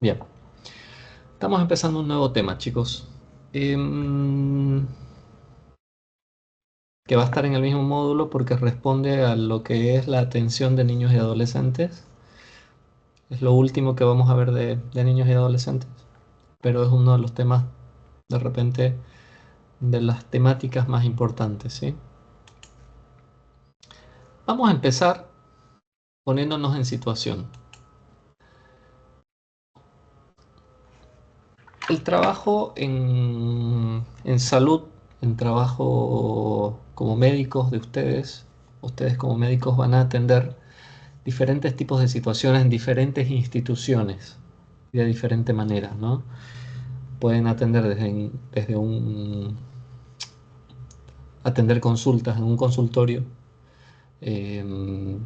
Bien, estamos empezando un nuevo tema, chicos, que va a estar en el mismo módulo porque responde a lo que es la atención de niños y adolescentes. Es lo último que vamos a ver de niños y adolescentes, pero es uno de los temas, de repente, de las temáticas más importantes, ¿sí? Vamos a empezar poniéndonos en situación. El trabajo en salud, en trabajo como médicos de ustedes como médicos van a atender diferentes tipos de situaciones en diferentes instituciones y de diferente manera, ¿no? Pueden atender atender consultas en un consultorio eh,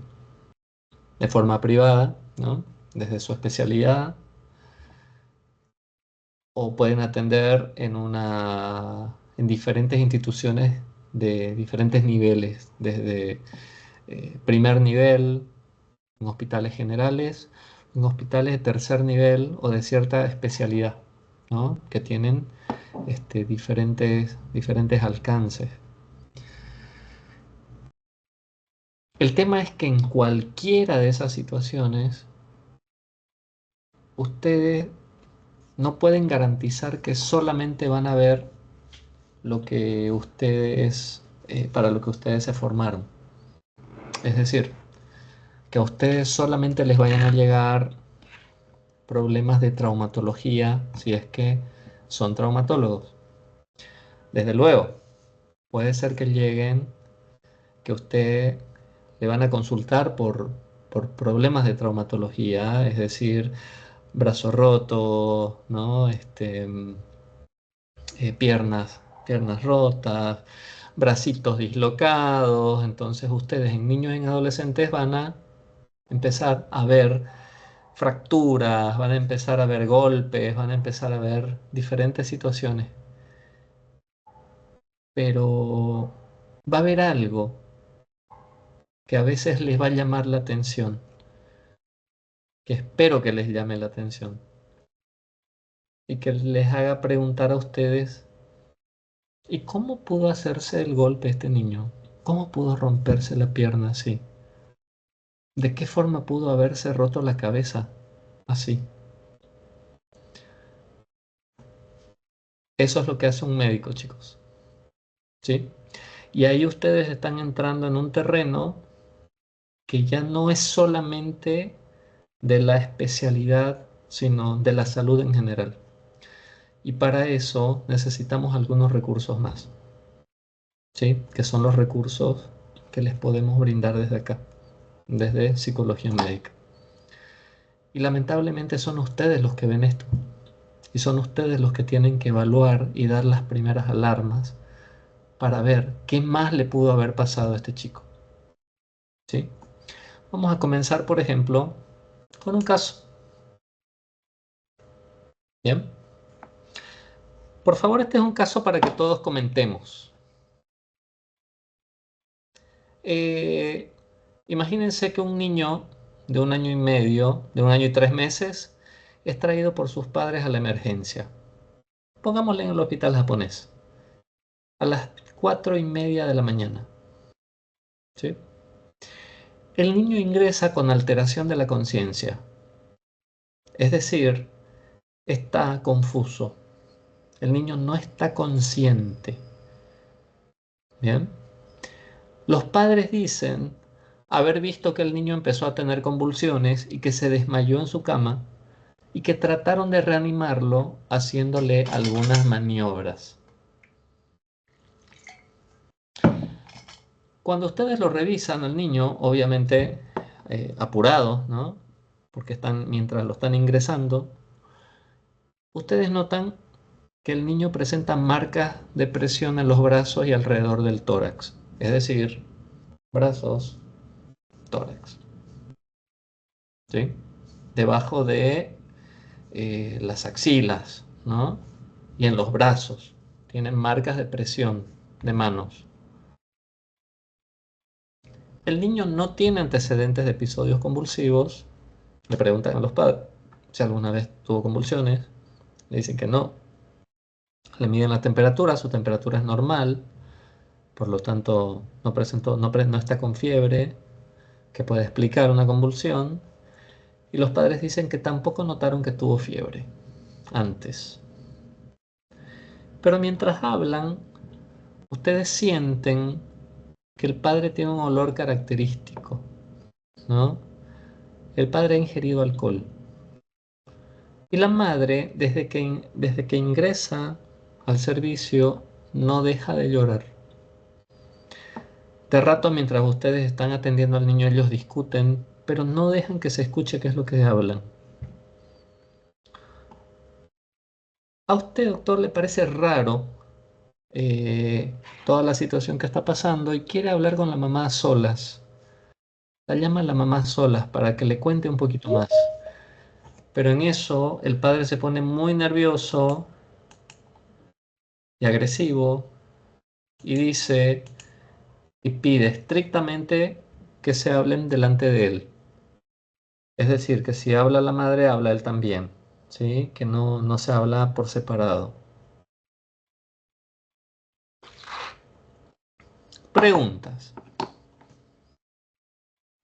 de forma privada, ¿no? Desde su especialidad, o pueden atender en diferentes instituciones de diferentes niveles, desde primer nivel, en hospitales generales, en hospitales de tercer nivel o de cierta especialidad, ¿no? Que tienen diferentes alcances. El tema es que en cualquiera de esas situaciones, ustedes no pueden garantizar que solamente van a ver lo que para lo que ustedes se formaron. Es decir, que a ustedes solamente les vayan a llegar problemas de traumatología si es que son traumatólogos. Desde luego, puede ser que lleguen, que usted le van a consultar por problemas de traumatología, es decir, brazo roto, ¿no? Piernas rotas, bracitos dislocados. Entonces ustedes en niños y en adolescentes van a empezar a ver fracturas, van a empezar a ver golpes, van a empezar a ver diferentes situaciones. Pero va a haber algo que a veces les va a llamar la atención, que espero que les llame la atención y que les haga preguntar a ustedes: ¿y cómo pudo hacerse el golpe este niño? ¿Cómo pudo romperse la pierna así? ¿De qué forma pudo haberse roto la cabeza así? Eso es lo que hace un médico, chicos, ¿sí? Y ahí ustedes están entrando en un terreno que ya no es solamente de la especialidad, sino de la salud en general. Y para eso necesitamos algunos recursos más, ¿sí? Que son los recursos que les podemos brindar desde acá, desde psicología médica. Y lamentablemente son ustedes los que ven esto. Y son ustedes los que tienen que evaluar y dar las primeras alarmas para ver qué más le pudo haber pasado a este chico, ¿sí? Vamos a comenzar, por ejemplo, con un caso. Bien. Por favor, este es un caso para que todos comentemos. Eh, Imagínense que un niño de 1 año y medio, de 1 año y 3 meses, es traído por sus padres a la emergencia. Pongámosle en el hospital japonés, a las 4:30 de la mañana, ¿sí? El niño ingresa con alteración de la conciencia, es decir, está confuso. El niño no está consciente. Bien. Los padres dicen haber visto que el niño empezó a tener convulsiones y que se desmayó en su cama y que trataron de reanimarlo haciéndole algunas maniobras. Cuando ustedes lo revisan al niño, obviamente apurados, ¿no? Porque mientras lo están ingresando, ustedes notan que el niño presenta marcas de presión en los brazos y alrededor del tórax. Es decir, brazos, tórax, ¿sí? Debajo de las axilas, ¿no? Y en los brazos. Tienen marcas de presión de manos. El niño no tiene antecedentes de episodios convulsivos, le preguntan a los padres. si alguna vez tuvo convulsiones, le dicen que no, le miden la temperatura, su temperatura es normal, por lo tanto no presentó, no está con fiebre, que puede explicar una convulsión, y los padres dicen que tampoco notaron que tuvo fiebre antes. Pero mientras hablan, ustedes sienten que el padre tiene un olor característico, ¿no? El padre ha ingerido alcohol. Y la madre, desde que ingresa al servicio, no deja de llorar. De rato, mientras ustedes están atendiendo al niño, ellos discuten, pero no dejan que se escuche qué es lo que hablan. ¿A usted, doctor, le parece raro toda la situación que está pasando y quiere hablar con la mamá a solas? La llama a la mamá a solas para que le cuente un poquito más. Pero en eso el padre se pone muy nervioso y agresivo y dice y pide estrictamente que se hablen delante de él. Es decir, que si habla la madre, habla él también, ¿sí? Que no se habla por separado. Preguntas.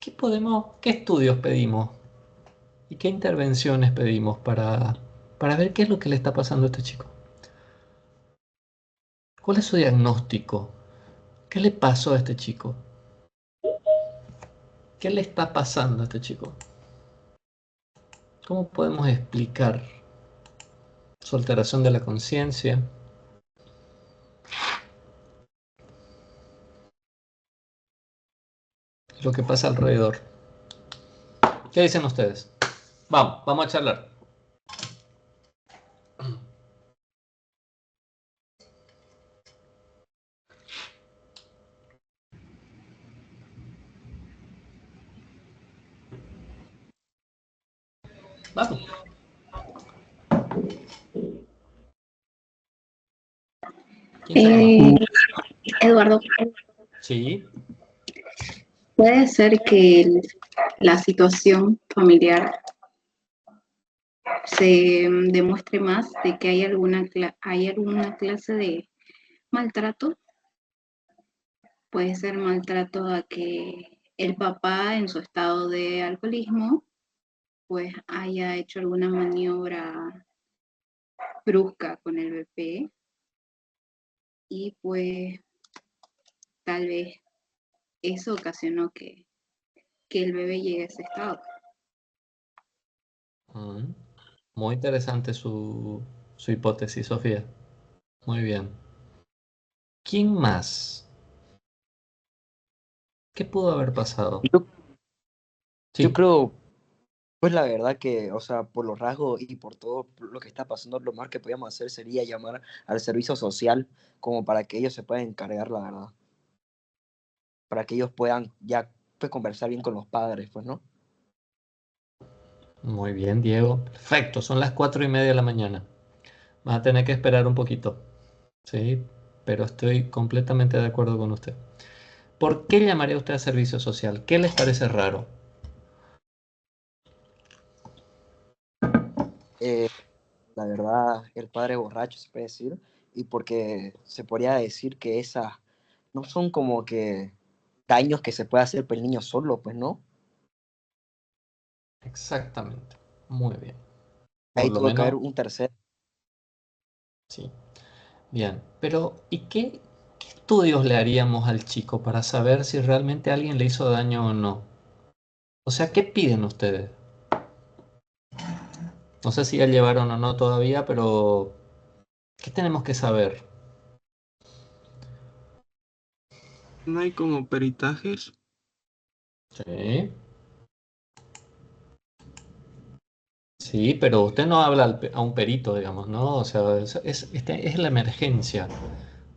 ¿Qué estudios pedimos y qué intervenciones pedimos para ver qué es lo que le está pasando a este chico? ¿Cuál es su diagnóstico? ¿Qué le pasó a este chico? ¿Qué le está pasando a este chico? ¿Cómo podemos explicar su alteración de la conciencia? Lo que pasa alrededor. ¿Qué dicen ustedes? Vamos a charlar. Vamos. ¿Quién se anima? Eh, Eduardo, Sí. puede ser que la situación familiar se demuestre más de que hay alguna clase de maltrato. Puede ser maltrato a que el papá en su estado de alcoholismo pues haya hecho alguna maniobra brusca con el bebé y pues tal vez eso ocasionó que el bebé llegue a ese estado. Mm. Muy interesante su hipótesis, Sofía. Muy bien. ¿Quién más? ¿Qué pudo haber pasado? Yo, yo Sí, creo, pues la verdad que, o sea, por los rasgos y por todo lo que está pasando, lo más que podíamos hacer sería llamar al servicio social como para que ellos se puedan encargar, la verdad. Para que ellos puedan ya pues, conversar bien con los padres, pues, ¿no? muy bien, Diego. Perfecto, son las 4:30 de la mañana. Vas a tener que esperar un poquito. Sí, pero estoy completamente de acuerdo con usted. ¿Por qué llamaría usted a servicio social? ¿Qué les parece raro? Eh, la verdad, el padre borracho, se puede decir, y porque se podría decir que esas no son como que daños que se puede hacer por el niño solo, pues, ¿no? Exactamente. Muy bien. Por Ahí lo tuvo que haber menos, un tercer. sí. Bien. Pero, ¿y qué estudios le haríamos al chico para saber si realmente alguien le hizo daño o no? O sea, ¿qué piden ustedes? No sé si ya llevaron o no todavía, pero ¿qué tenemos que saber? No hay como peritajes. Sí. Sí, pero usted no habla a un perito, digamos, ¿no? O sea, es la emergencia.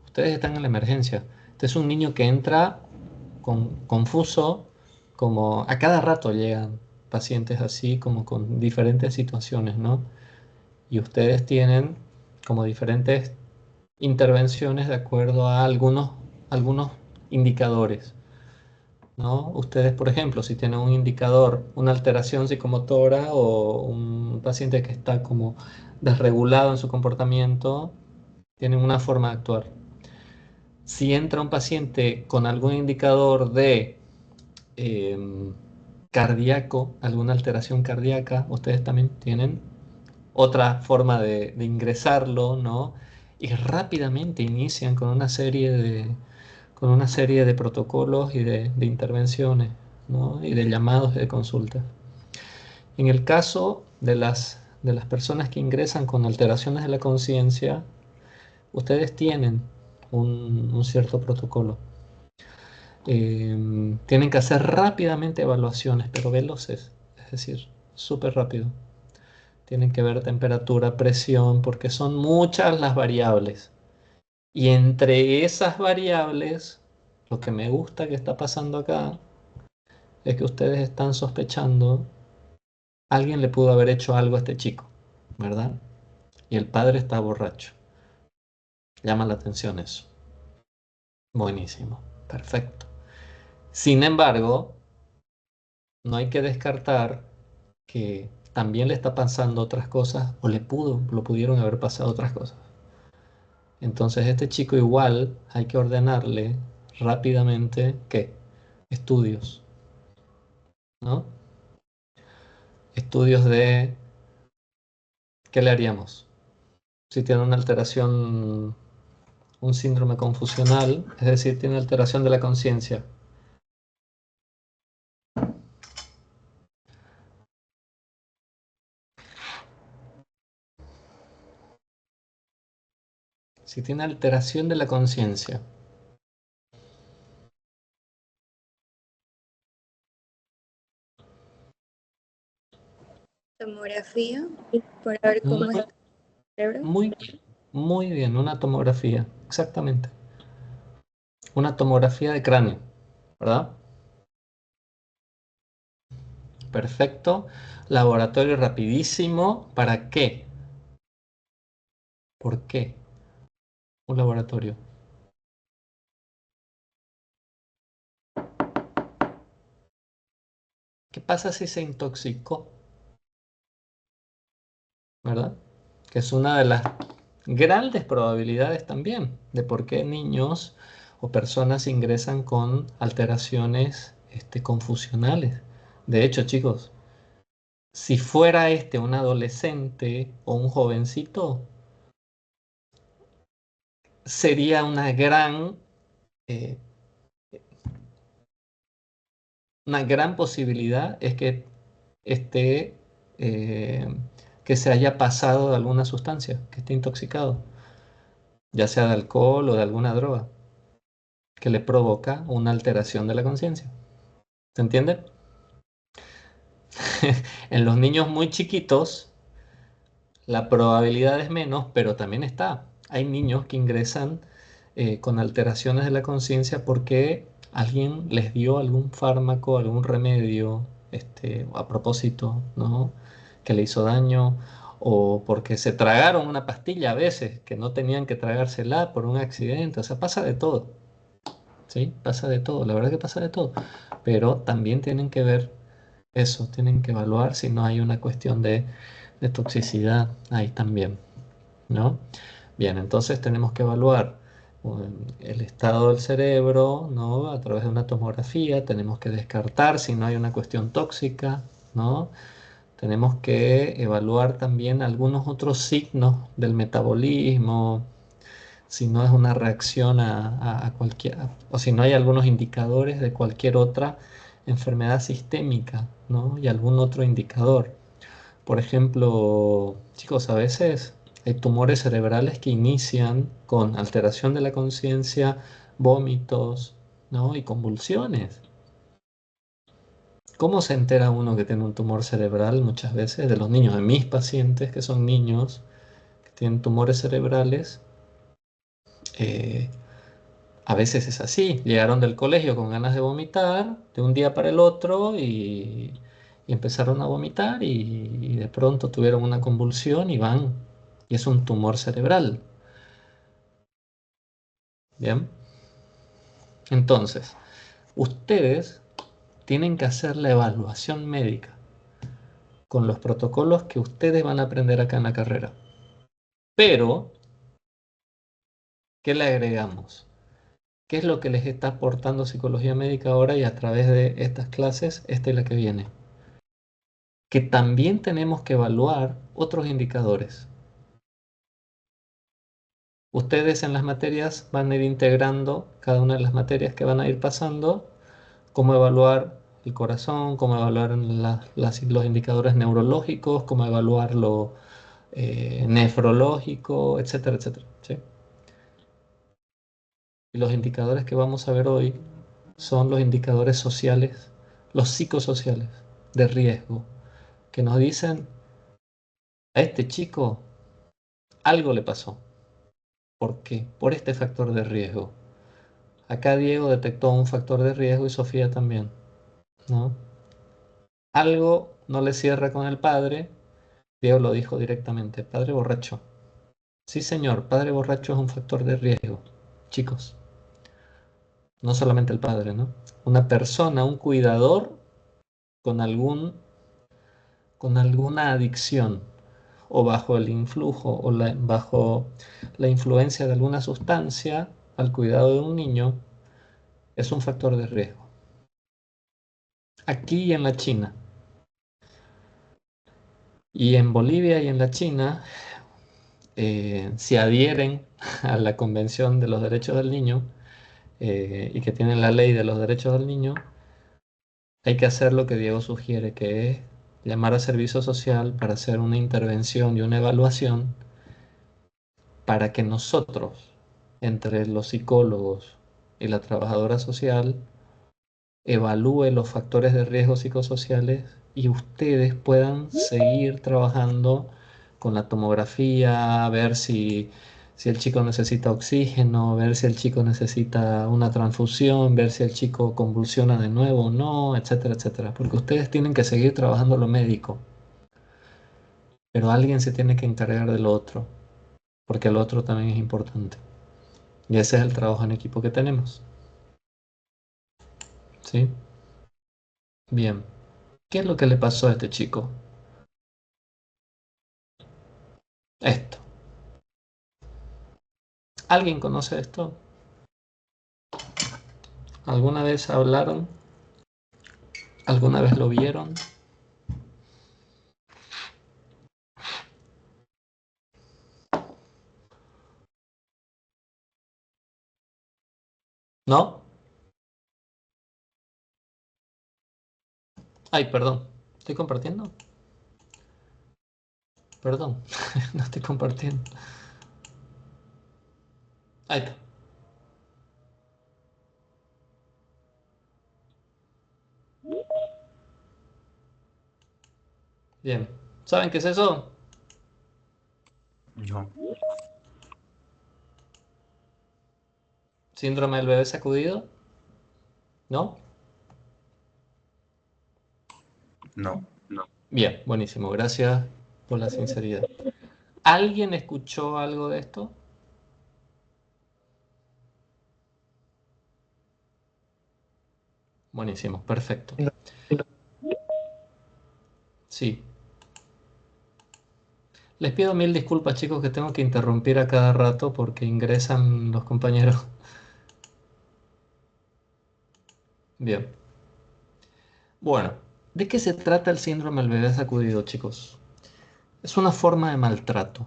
Ustedes están en la emergencia. Este es un niño que entra confuso, como a cada rato llegan pacientes así, como con diferentes situaciones, ¿no? Y ustedes tienen como diferentes intervenciones de acuerdo a algunos indicadores. ¿no? Ustedes, por ejemplo, si tienen un indicador, una alteración psicomotora o un paciente que está como desregulado en su comportamiento, tienen una forma de actuar. Si entra un paciente con algún indicador de cardíaco, alguna alteración cardíaca, ustedes también tienen otra forma de ingresarlo, ¿no? Y rápidamente inician con una serie de protocolos y de intervenciones, ¿no? Y de llamados y de consultas. En el caso de las personas que ingresan con alteraciones de la conciencia, ustedes tienen un cierto protocolo. Tienen que hacer rápidamente evaluaciones, pero veloces, es decir, súper rápido. Tienen que ver temperatura, presión, porque son muchas las variables. Y entre esas variables, lo que me gusta que está pasando acá es que ustedes están sospechando, alguien le pudo haber hecho algo a este chico, ¿verdad? Y el padre está borracho. Llama la atención eso. Buenísimo, perfecto. Sin embargo, no hay que descartar que también le está pasando otras cosas o lo pudieron haber pasado otras cosas. Entonces este chico igual hay que ordenarle rápidamente ¿qué? Estudios, ¿no? Estudios de ¿qué le haríamos? Si tiene una alteración, un síndrome confusional, es decir, tiene alteración de la conciencia. Si tiene alteración de la conciencia, Tomografía para ver cómo muy, está el cerebro. muy, muy bien, una tomografía, exactamente. Una tomografía de cráneo, ¿verdad? Perfecto. Laboratorio rapidísimo. ¿Para qué? ¿Por qué? Un laboratorio. ¿Qué pasa si se intoxicó? ¿Verdad? Que es una de las grandes probabilidades también de por qué niños o personas ingresan con alteraciones confusionales. De hecho, chicos, si fuera un adolescente o un jovencito, sería eh, una gran posibilidad es que esté, eh, que se haya pasado de alguna sustancia, que esté intoxicado, ya sea de alcohol o de alguna droga, que le provoca una alteración de la conciencia. ¿Se entiende? En los niños muy chiquitos, la probabilidad es menos, pero también está. Hay niños que ingresan con alteraciones de la conciencia porque alguien les dio algún fármaco, algún remedio, a propósito, ¿no? Que le hizo daño, o porque se tragaron una pastilla a veces que no tenían que tragársela por un accidente. O sea, pasa de todo, ¿sí? Pasa de todo, la verdad que pasa de todo. Pero también tienen que ver eso, tienen que evaluar si no hay una cuestión de toxicidad ahí también, ¿no? Bien, entonces tenemos que evaluar el estado del cerebro, ¿no? A través de una tomografía, tenemos que descartar si no hay una cuestión tóxica, ¿no? Tenemos que evaluar también algunos otros signos del metabolismo, si no es una reacción a cualquier, o si no hay algunos indicadores de cualquier otra enfermedad sistémica, ¿no? Y algún otro indicador. Por ejemplo, chicos, a veces hay tumores cerebrales que inician con alteración de la conciencia, vómitos, ¿no? Y convulsiones. ¿Cómo se entera uno que tiene un tumor cerebral muchas veces de los niños? De mis pacientes, que son niños que tienen tumores cerebrales, eh, a veces es así. Llegaron del colegio con ganas de vomitar de un día para el otro y empezaron a vomitar y de pronto tuvieron una convulsión y van. Y es un tumor cerebral. Bien. Entonces, ustedes tienen que hacer la evaluación médica con los protocolos que ustedes van a aprender acá en la carrera. Pero, ¿qué le agregamos? ¿Qué es lo que les está aportando psicología médica ahora y a través de estas clases? Esta es la que viene. Que también tenemos que evaluar otros indicadores. Ustedes en las materias van a ir integrando cada una de las materias que van a ir pasando, cómo evaluar el corazón, cómo evaluar los indicadores neurológicos, cómo evaluar lo nefrológico, etcétera, etcétera. ¿Sí? Y los indicadores que vamos a ver hoy son los indicadores sociales, los psicosociales de riesgo, que nos dicen, a este chico algo le pasó. ¿Por qué? Por este factor de riesgo. Acá Diego detectó un factor de riesgo y Sofía también, ¿no? Algo no le cierra con el padre. Diego lo dijo directamente, padre borracho. Sí, señor, padre borracho es un factor de riesgo, chicos. No solamente el padre, ¿no? Una persona, un cuidador con alguna adicción o bajo el influjo o bajo la influencia de alguna sustancia al cuidado de un niño es un factor de riesgo. Aquí y en la China. Y en Bolivia y en la China, si adhieren a la Convención de los Derechos del Niño y que tienen la ley de los derechos del niño, hay que hacer lo que Diego sugiere, que es llamar a servicio social para hacer una intervención y una evaluación para que nosotros, entre los psicólogos y la trabajadora social, evalúe los factores de riesgo psicosociales y ustedes puedan seguir trabajando con la tomografía, ver si el chico necesita oxígeno, ver si el chico necesita una transfusión, ver si el chico convulsiona de nuevo o no, etcétera, etcétera. Porque ustedes tienen que seguir trabajando lo médico, pero alguien se tiene que encargar del otro, porque el otro también es importante. Y ese es el trabajo en equipo que tenemos. ¿Sí? Bien. ¿Qué es lo que le pasó a este chico? Esto. ¿Alguien conoce esto? ¿Alguna vez hablaron? ¿Alguna vez lo vieron? ¿No? Ay, perdón. ¿Estoy compartiendo? Perdón. No estoy compartiendo. Ahí está. Bien. ¿Saben qué es eso? No, Síndrome del bebé sacudido. ¿No? no. Bien, buenísimo. Gracias por la sinceridad. ¿Alguien escuchó algo de esto? Buenísimo, perfecto. Sí. Les pido mil disculpas, chicos, que tengo que interrumpir a cada rato porque ingresan los compañeros. Bien. Bueno, ¿de qué se trata el síndrome del bebé sacudido, chicos? Es una forma de maltrato.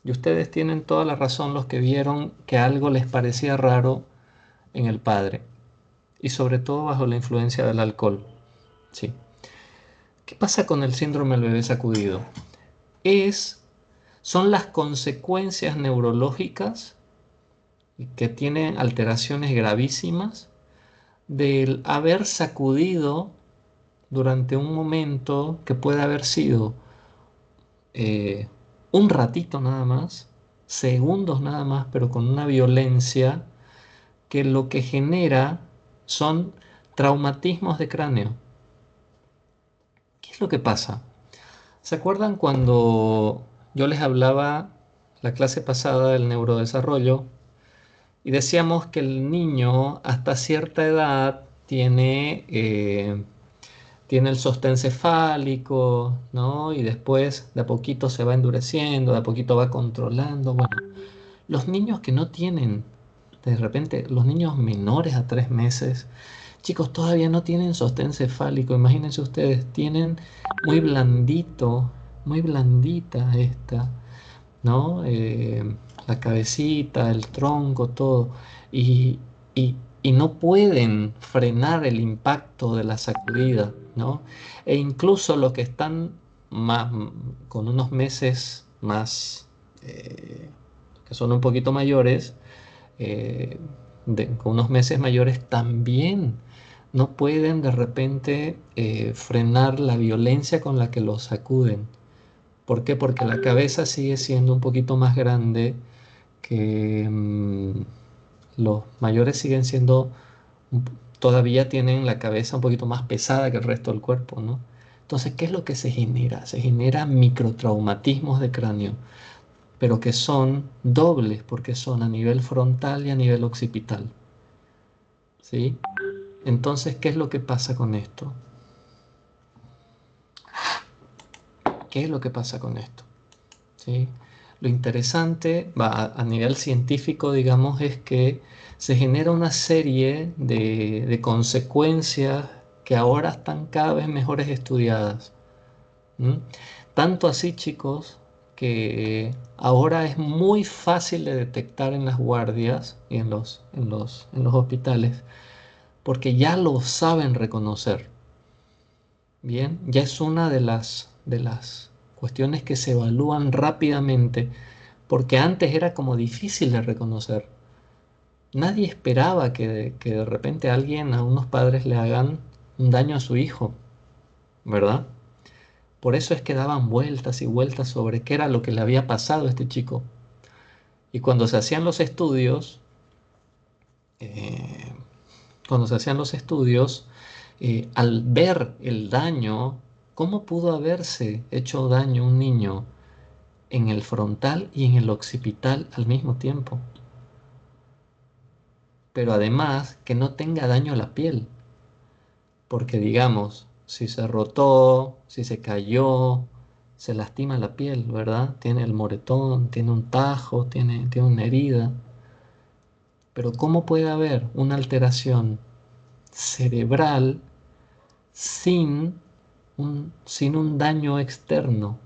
Y ustedes tienen toda la razón los que vieron que algo les parecía raro en el padre. Y sobre todo bajo la influencia del alcohol. Sí. ¿Qué pasa con el síndrome del bebé sacudido? Son las consecuencias neurológicas que tienen alteraciones gravísimas del haber sacudido durante un momento que puede haber sido eh, un ratito nada más, segundos nada más, pero con una violencia que lo que genera son traumatismos de cráneo. ¿Qué es lo que pasa? ¿Se acuerdan cuando yo les hablaba la clase pasada del neurodesarrollo y decíamos que el niño hasta cierta edad tiene el sostén cefálico, ¿no? Y después de a poquito se va endureciendo, de a poquito va controlando. Bueno, los niños que no tienen, de repente, los niños menores a 3 meses, chicos, todavía no tienen sostén cefálico. Imagínense ustedes, tienen muy blandito, muy blandita esta, ¿no? La cabecita, el tronco, todo. Y, y no pueden frenar el impacto de la sacudida, ¿no? E incluso los que están más, con unos meses más, que son un poquito mayores, eh, con unos meses mayores también no pueden de repente frenar la violencia con la que los sacuden. ¿Por qué? Porque la cabeza sigue siendo un poquito más grande que los mayores siguen siendo, todavía tienen la cabeza un poquito más pesada que el resto del cuerpo, ¿no? Entonces, ¿qué es lo que se genera? Se genera microtraumatismos de cráneo, pero que son dobles porque son a nivel frontal y a nivel occipital, ¿sí? Entonces, ¿qué es lo que pasa con esto? ¿Qué es lo que pasa con esto? ¿Sí? Lo interesante, a nivel científico, digamos, es que se genera una serie de consecuencias que ahora están cada vez mejores estudiadas. ¿Mm? Tanto así, chicos, que ahora es muy fácil de detectar en las guardias y en los hospitales, porque ya lo saben reconocer. Bien, ya es una de las cuestiones que se evalúan rápidamente, porque antes era como difícil de reconocer. Nadie esperaba que de repente a unos padres le hagan un daño a su hijo, ¿verdad? Por eso es que daban vueltas y vueltas sobre qué era lo que le había pasado a este chico. Y eh, cuando se hacían los estudios, al ver el daño, ¿cómo pudo haberse hecho daño un niño en el frontal y en el occipital al mismo tiempo? Pero además que no tenga daño a la piel, porque digamos, si se rotó, si se cayó, se lastima la piel, ¿verdad? Tiene el moretón, tiene un tajo, tiene una herida. Pero ¿cómo puede haber una alteración cerebral sin un daño externo?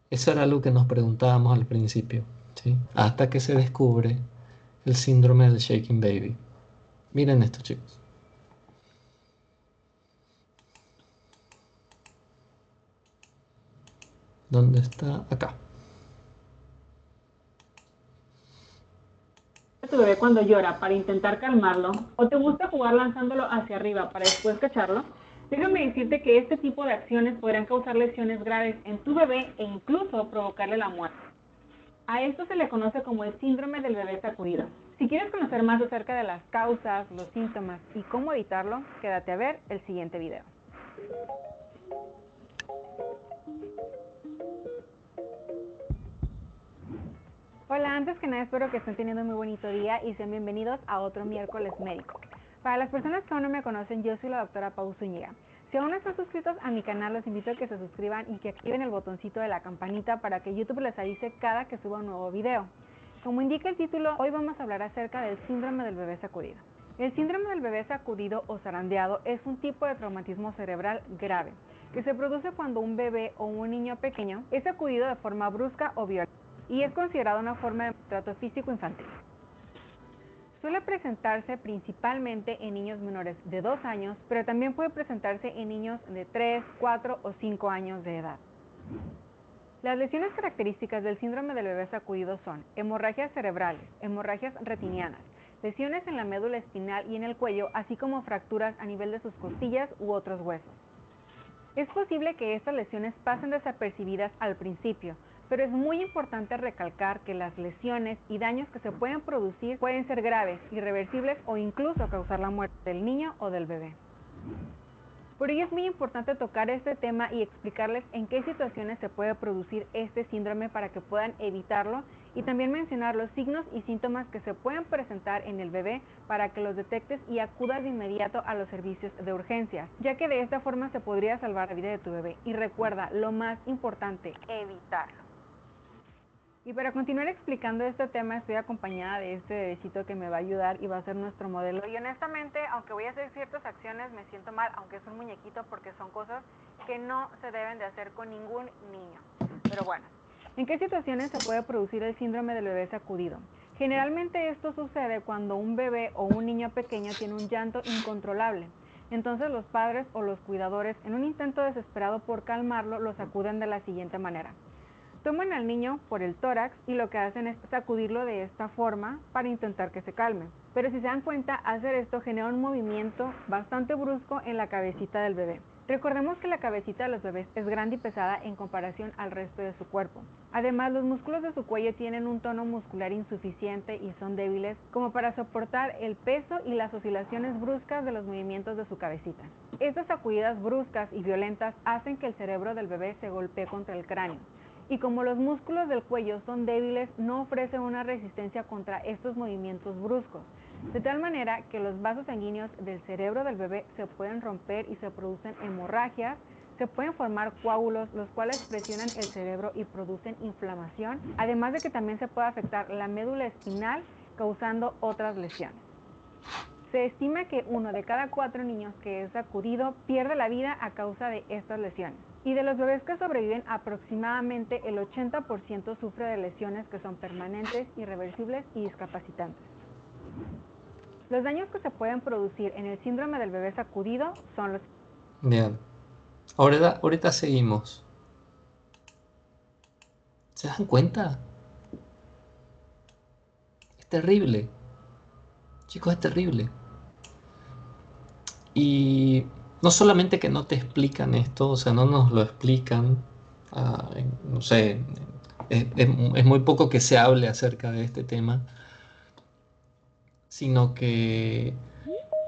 Eso era lo que nos preguntábamos al principio, ¿sí? Hasta que se descubre el síndrome del Shaking Baby. Miren esto, chicos. ¿Dónde está? Acá. Tu bebé cuando llora para intentar calmarlo, o te gusta jugar lanzándolo hacia arriba para después cacharlo, déjame decirte que este tipo de acciones podrán causar lesiones graves en tu bebé e incluso provocarle la muerte. A esto se le conoce como el síndrome del bebé sacudido. Si quieres conocer más acerca de las causas, los síntomas y cómo evitarlo, quédate a ver el siguiente video. Hola, antes que nada espero que estén teniendo un muy bonito día y sean bienvenidos a otro miércoles médico. Para las personas que aún no me conocen, yo soy la doctora Pau Zúñiga. Si aún no están suscritos a mi canal, los invito a que se suscriban y que activen el botoncito de la campanita para que YouTube les avise cada que suba un nuevo video. Como indica el título, hoy vamos a hablar acerca del síndrome del bebé sacudido. El síndrome del bebé sacudido o zarandeado es un tipo de traumatismo cerebral grave que se produce cuando un bebé o un niño pequeño es sacudido de forma brusca o violenta y es considerado una forma de maltrato físico infantil. Suele presentarse principalmente en niños menores de 2 años, pero también puede presentarse en niños de 3, 4 o 5 años de edad. Las lesiones características del síndrome del bebé sacudido son hemorragias cerebrales, hemorragias retinianas, lesiones en la médula espinal y en el cuello, así como fracturas a nivel de sus costillas u otros huesos. Es posible que estas lesiones pasen desapercibidas al principio, pero es muy importante recalcar que las lesiones y daños que se pueden producir pueden ser graves, irreversibles o incluso causar la muerte del niño o del bebé. Por ello es muy importante tocar este tema y explicarles en qué situaciones se puede producir este síndrome para que puedan evitarlo y también mencionar los signos y síntomas que se pueden presentar en el bebé para que los detectes y acudas de inmediato a los servicios de urgencias, ya que de esta forma se podría salvar la vida de tu bebé. Y recuerda, lo más importante, evitarlo. Y para continuar explicando este tema, estoy acompañada de este bebecito que me va a ayudar y va a ser nuestro modelo. Y honestamente, aunque voy a hacer ciertas acciones, me siento mal, aunque es un muñequito, porque son cosas que no se deben de hacer con ningún niño. Pero bueno, ¿en qué situaciones se puede producir el síndrome del bebé sacudido? Generalmente esto sucede cuando un bebé o un niño pequeño tiene un llanto incontrolable. Entonces los padres o los cuidadores, en un intento desesperado por calmarlo, lo sacuden de la siguiente manera. Toman al niño por el tórax y lo que hacen es sacudirlo de esta forma para intentar que se calme. Pero si se dan cuenta, hacer esto genera un movimiento bastante brusco en la cabecita del bebé. Recordemos que la cabecita de los bebés es grande y pesada en comparación al resto de su cuerpo. Además, los músculos de su cuello tienen un tono muscular insuficiente y son débiles como para soportar el peso y las oscilaciones bruscas de los movimientos de su cabecita. Estas sacudidas bruscas y violentas hacen que el cerebro del bebé se golpee contra el cráneo. Y como los músculos del cuello son débiles, no ofrecen una resistencia contra estos movimientos bruscos, de tal manera que los vasos sanguíneos del cerebro del bebé se pueden romper y se producen hemorragias, se pueden formar coágulos, los cuales presionan el cerebro y producen inflamación, además de que también se puede afectar la médula espinal, causando otras lesiones. Se estima que 1 de cada 4 niños que es sacudido pierde la vida a causa de estas lesiones. Y de los bebés que sobreviven, aproximadamente el 80% sufre de lesiones que son permanentes, irreversibles y discapacitantes. Los daños que se pueden producir en el síndrome del bebé sacudido son los... Bien. Ahorita seguimos. ¿Se dan cuenta? Es terrible. Chicos, es terrible. Y no solamente que no te explican esto, o sea, no nos lo explican, no sé, es muy poco que se hable acerca de este tema, sino que,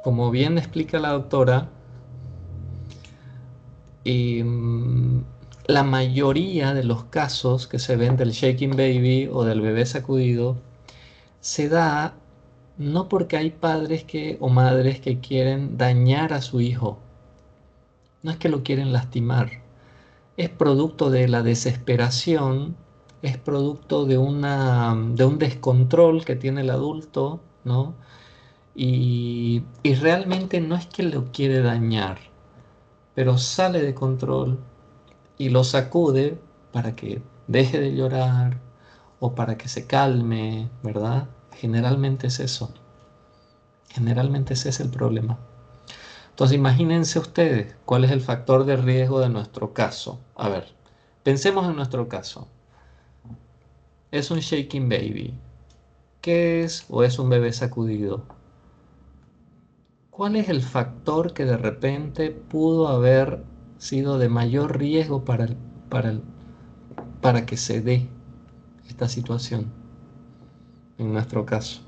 como bien explica la doctora, la mayoría de los casos que se ven del shaking baby o del bebé sacudido se da no porque hay padres o madres que quieren dañar a su hijo, no es que lo quieren lastimar, es producto de la desesperación, es producto de un descontrol que tiene el adulto, ¿no? Y realmente no es que lo quiere dañar, pero sale de control y lo sacude para que deje de llorar o para que se calme, ¿verdad? Generalmente es eso. Generalmente ese es el problema. Entonces imagínense ustedes cuál es el factor de riesgo de nuestro caso. A ver, pensemos en nuestro caso. Es un shaking baby. ¿Qué es o es un bebé sacudido? ¿Cuál es el factor que de repente pudo haber sido de mayor riesgo para que se dé esta situación en nuestro caso?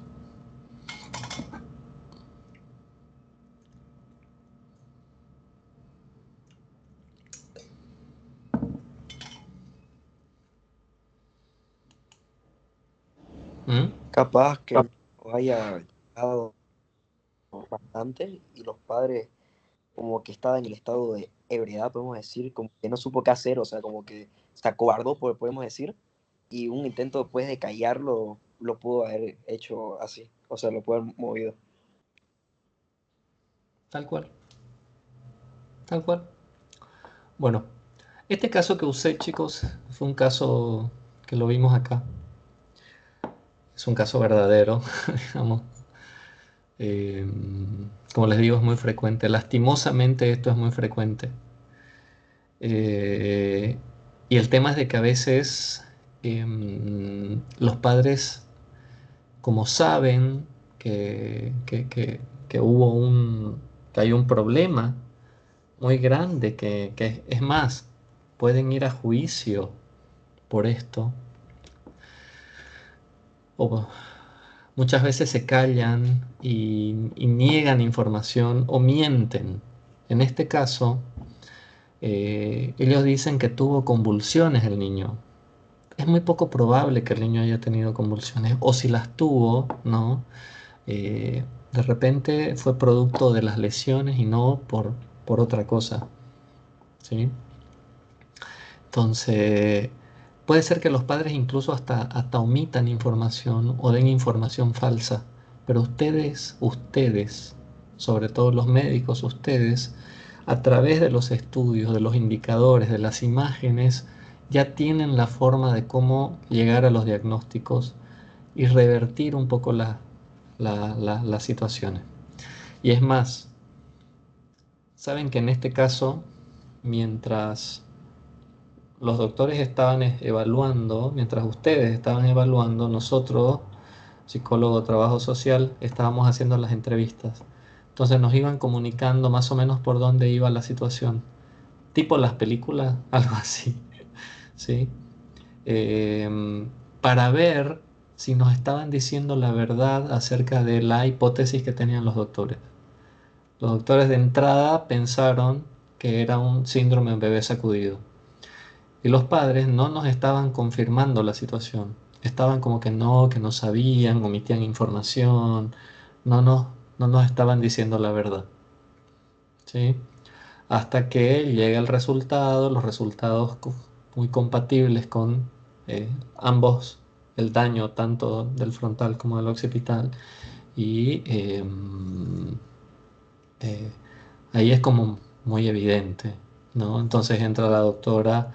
¿Mm? Capaz que no haya llegado bastante y los padres como que estaban en el estado de ebriedad, podemos decir, como que no supo qué hacer, o sea, como que se acobardó, podemos decir, y un intento después de callarlo lo pudo haber hecho así, o sea, lo pudo haber movido. Tal cual. Tal cual. Bueno, este caso que usé, chicos, fue un caso que lo vimos acá. Es un caso verdadero, digamos. Eh, Como les digo, es muy frecuente. Lastimosamente esto es muy frecuente. Y el tema es de que a veces los padres, como saben que que hay un problema muy grande, que es más, pueden ir a juicio por esto, o muchas veces se callan y niegan información o mienten. En este caso, ellos dicen que tuvo convulsiones el niño. es muy poco probable que el niño haya tenido convulsiones, o si las tuvo, ¿no? De repente fue producto de las lesiones y no por otra cosa, ¿sí? Entonces, puede ser que los padres incluso hasta omitan información o den información falsa, pero ustedes, sobre todo los médicos, ustedes, a través de los estudios, de los indicadores, de las imágenes, ya tienen la forma de cómo llegar a los diagnósticos y revertir un poco las situaciones. Y es más, saben que en este caso, mientras los doctores estaban evaluando, mientras ustedes estaban evaluando, nosotros, psicólogo de trabajo social, estábamos haciendo las entrevistas. Entonces nos iban comunicando más o menos por dónde iba la situación. Tipo las películas, algo así, ¿sí? Para ver si nos estaban diciendo la verdad acerca de la hipótesis que tenían los doctores. Los doctores de entrada pensaron que era un síndrome en bebé sacudido. Y los padres no nos estaban confirmando la situación. Estaban como que no sabían, omitían información, no nos, no nos estaban diciendo la verdad. ¿Sí? Hasta que llega el resultado, los resultados muy compatibles con ambos, el daño tanto del frontal como del occipital. Y eh, ahí es como muy evidente, ¿no? Entonces entra la doctora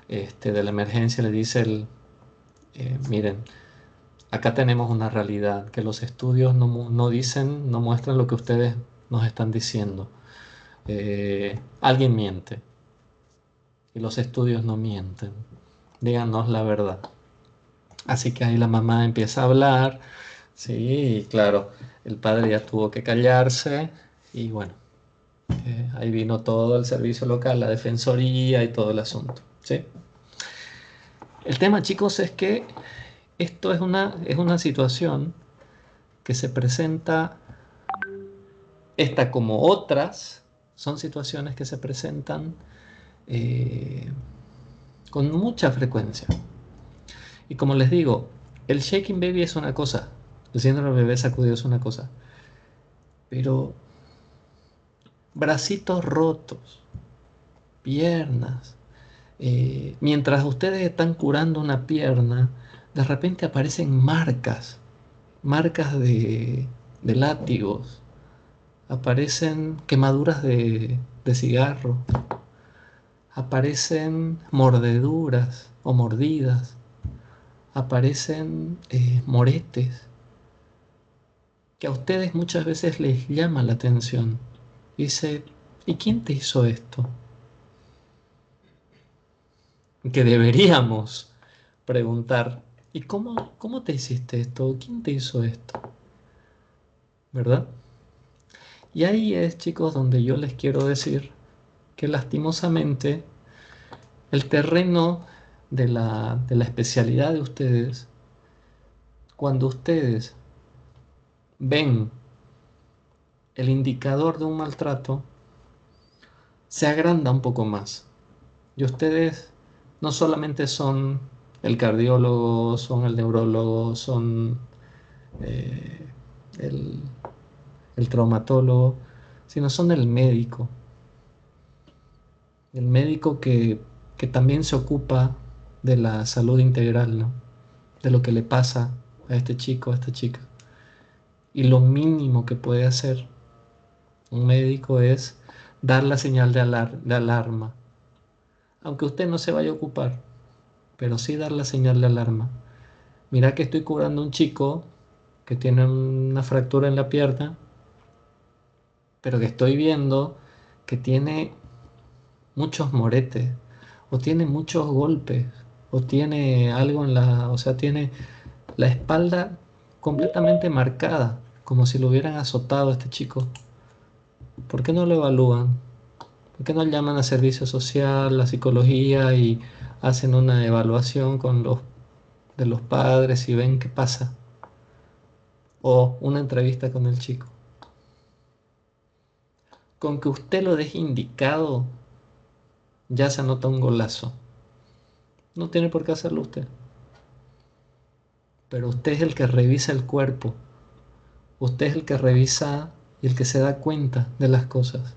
de la emergencia, le dice, miren, acá tenemos una realidad, que los estudios no dicen, no muestran lo que ustedes nos están diciendo. Alguien miente y los estudios no mienten. Díganos la verdad. Así que ahí la mamá empieza a hablar, sí, y claro, el padre ya tuvo que callarse y bueno, ahí vino todo el servicio local, la defensoría y todo el asunto, ¿sí? El tema, chicos, es que esto es una situación que se presenta, esta como otras, son situaciones que se presentan con mucha frecuencia. Y como les digo, el shaking baby es una cosa, el síndrome del bebé sacudido es una cosa, pero bracitos rotos, piernas, mientras ustedes están curando una pierna, de repente aparecen marcas de látigos, aparecen quemaduras de cigarro, aparecen mordeduras o mordidas, aparecen moretes, que a ustedes muchas veces les llama la atención. Dice, ¿y quién te hizo esto? Que deberíamos preguntar, ¿y cómo te hiciste esto? ¿Quién te hizo esto? ¿Verdad? Y ahí es, chicos, donde yo les quiero decir que lastimosamente el terreno de la especialidad de ustedes, cuando ustedes ven el indicador de un maltrato, se agranda un poco más. Y ustedes no solamente son el cardiólogo, son el neurólogo, son eh, el, el traumatólogo, sino son el médico que también se ocupa de la salud integral, ¿no? De lo que le pasa a este chico, a esta chica. Y lo mínimo que puede hacer un médico es dar la señal de alarma. Aunque usted no se vaya a ocupar, pero sí dar la señal de alarma. Mira que estoy curando a un chico que tiene una fractura en la pierna, pero que estoy viendo que tiene muchos moretes, o tiene muchos golpes, o tiene algo en la, o sea, tiene la espalda completamente marcada, como si lo hubieran azotado a este chico. ¿Por qué no lo evalúan? ¿Por qué no llaman a servicio social, a psicología y hacen una evaluación con los de los padres y ven qué pasa? O una entrevista con el chico. Con que usted lo deje indicado, ya se anota un golazo. No tiene por qué hacerlo usted. pero usted es el que revisa el cuerpo. Usted es el que revisa y el que se da cuenta de las cosas.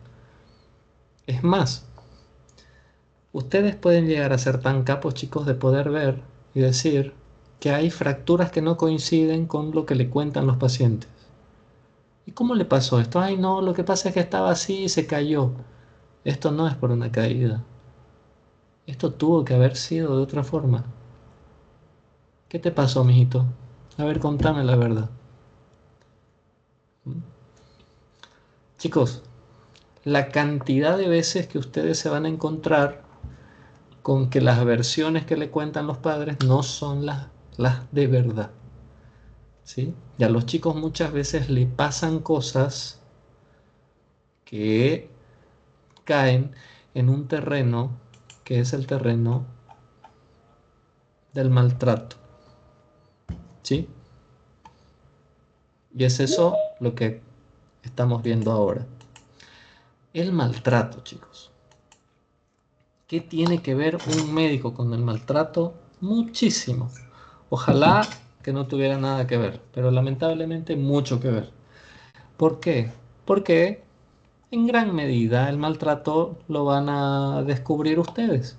Es más, ustedes pueden llegar a ser tan capos, chicos, de poder ver y decir que hay fracturas que no coinciden con lo que le cuentan los pacientes. ¿Y cómo le pasó esto? Ay, no, lo que pasa es que estaba así y se cayó. Esto no es por una caída. Esto tuvo que haber sido de otra forma. ¿Qué te pasó, mijito? A ver, contame la verdad. Chicos, la cantidad de veces que ustedes se van a encontrar con que las versiones que le cuentan los padres no son las de verdad. ¿Sí? Y a los chicos muchas veces le pasan cosas que caen en un terreno que es el terreno del maltrato. ¿Sí? Y es eso lo que estamos viendo ahora. El maltrato, chicos. ¿Qué tiene que ver un médico con el maltrato? Muchísimo. Ojalá que no tuviera nada que ver, pero lamentablemente mucho que ver. ¿Por qué? Porque en gran medida el maltrato lo van a descubrir ustedes.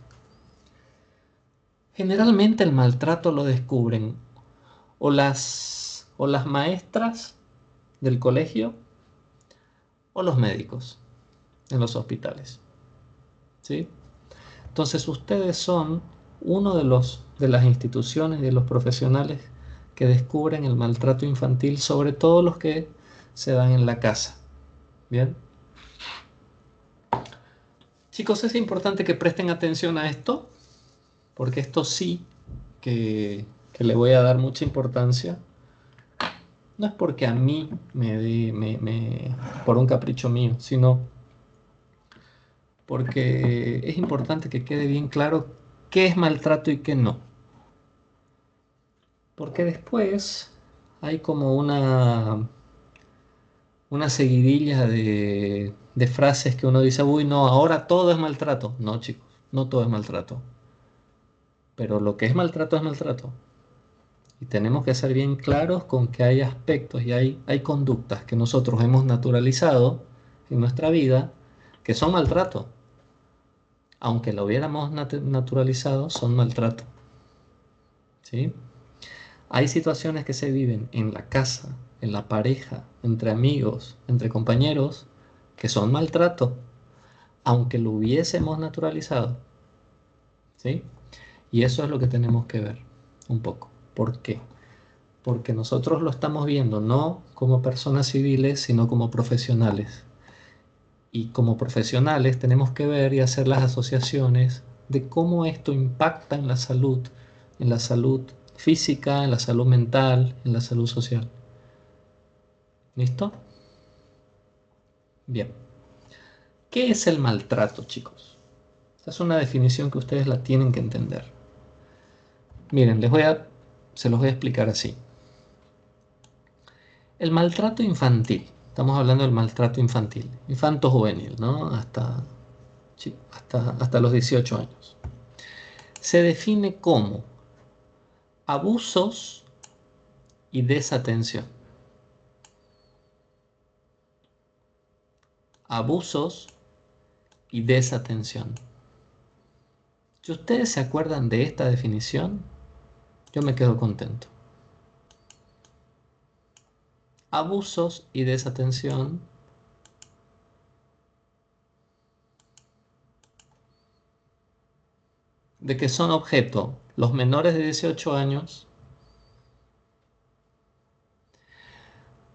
Generalmente el maltrato lo descubren o las maestras del colegio o los médicos en los hospitales. ¿Sí? Entonces ustedes son uno de las instituciones y de los profesionales que descubren el maltrato infantil, sobre todo los que se dan en la casa. ¿Bien? Chicos, es importante que presten atención a esto, porque esto sí que le voy a dar mucha importancia. No es porque a mí por un capricho mío, sino porque es importante que quede bien claro qué es maltrato y qué no. Porque después hay como una seguidilla de frases que uno dice, uy, no, ahora todo es maltrato. No, chicos, no todo es maltrato. Pero lo que es maltrato es maltrato. Y tenemos que ser bien claros con que hay aspectos y hay conductas que nosotros hemos naturalizado en nuestra vida que son maltrato. Aunque lo hubiéramos naturalizado, son maltrato. ¿Sí? Hay situaciones que se viven en la casa, en la pareja, entre amigos, entre compañeros, que son maltrato, aunque lo hubiésemos naturalizado. ¿Sí? Y eso es lo que tenemos que ver un poco. ¿Por qué? Porque nosotros lo estamos viendo no como personas civiles, sino como profesionales. Y como profesionales tenemos que ver y hacer las asociaciones de cómo esto impacta en la salud física, en la salud mental, en la salud social. ¿Listo? Bien. ¿Qué es el maltrato, chicos? Esta es una definición que ustedes la tienen que entender. Miren, se los voy a explicar así. El maltrato infantil, estamos hablando del maltrato infantil, infanto-juvenil, ¿no? Hasta los 18 años. Se define como abusos y desatención. Abusos y desatención. Si ustedes se acuerdan de esta definición, yo me quedo contento. Abusos y desatención de que son objeto los menores de 18 años.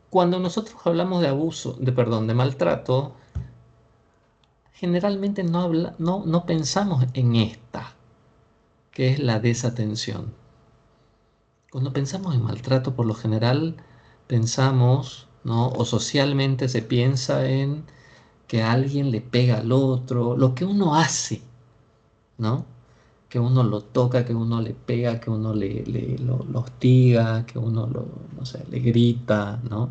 Cuando nosotros hablamos de de maltrato, generalmente no pensamos en esta, que es la desatención. Cuando pensamos en maltrato, por lo general pensamos, ¿no? O socialmente se piensa en que alguien le pega al otro, lo que uno hace, ¿no? Que uno lo toca, que uno le pega, que uno lo hostiga, que uno no sé, le grita, ¿no?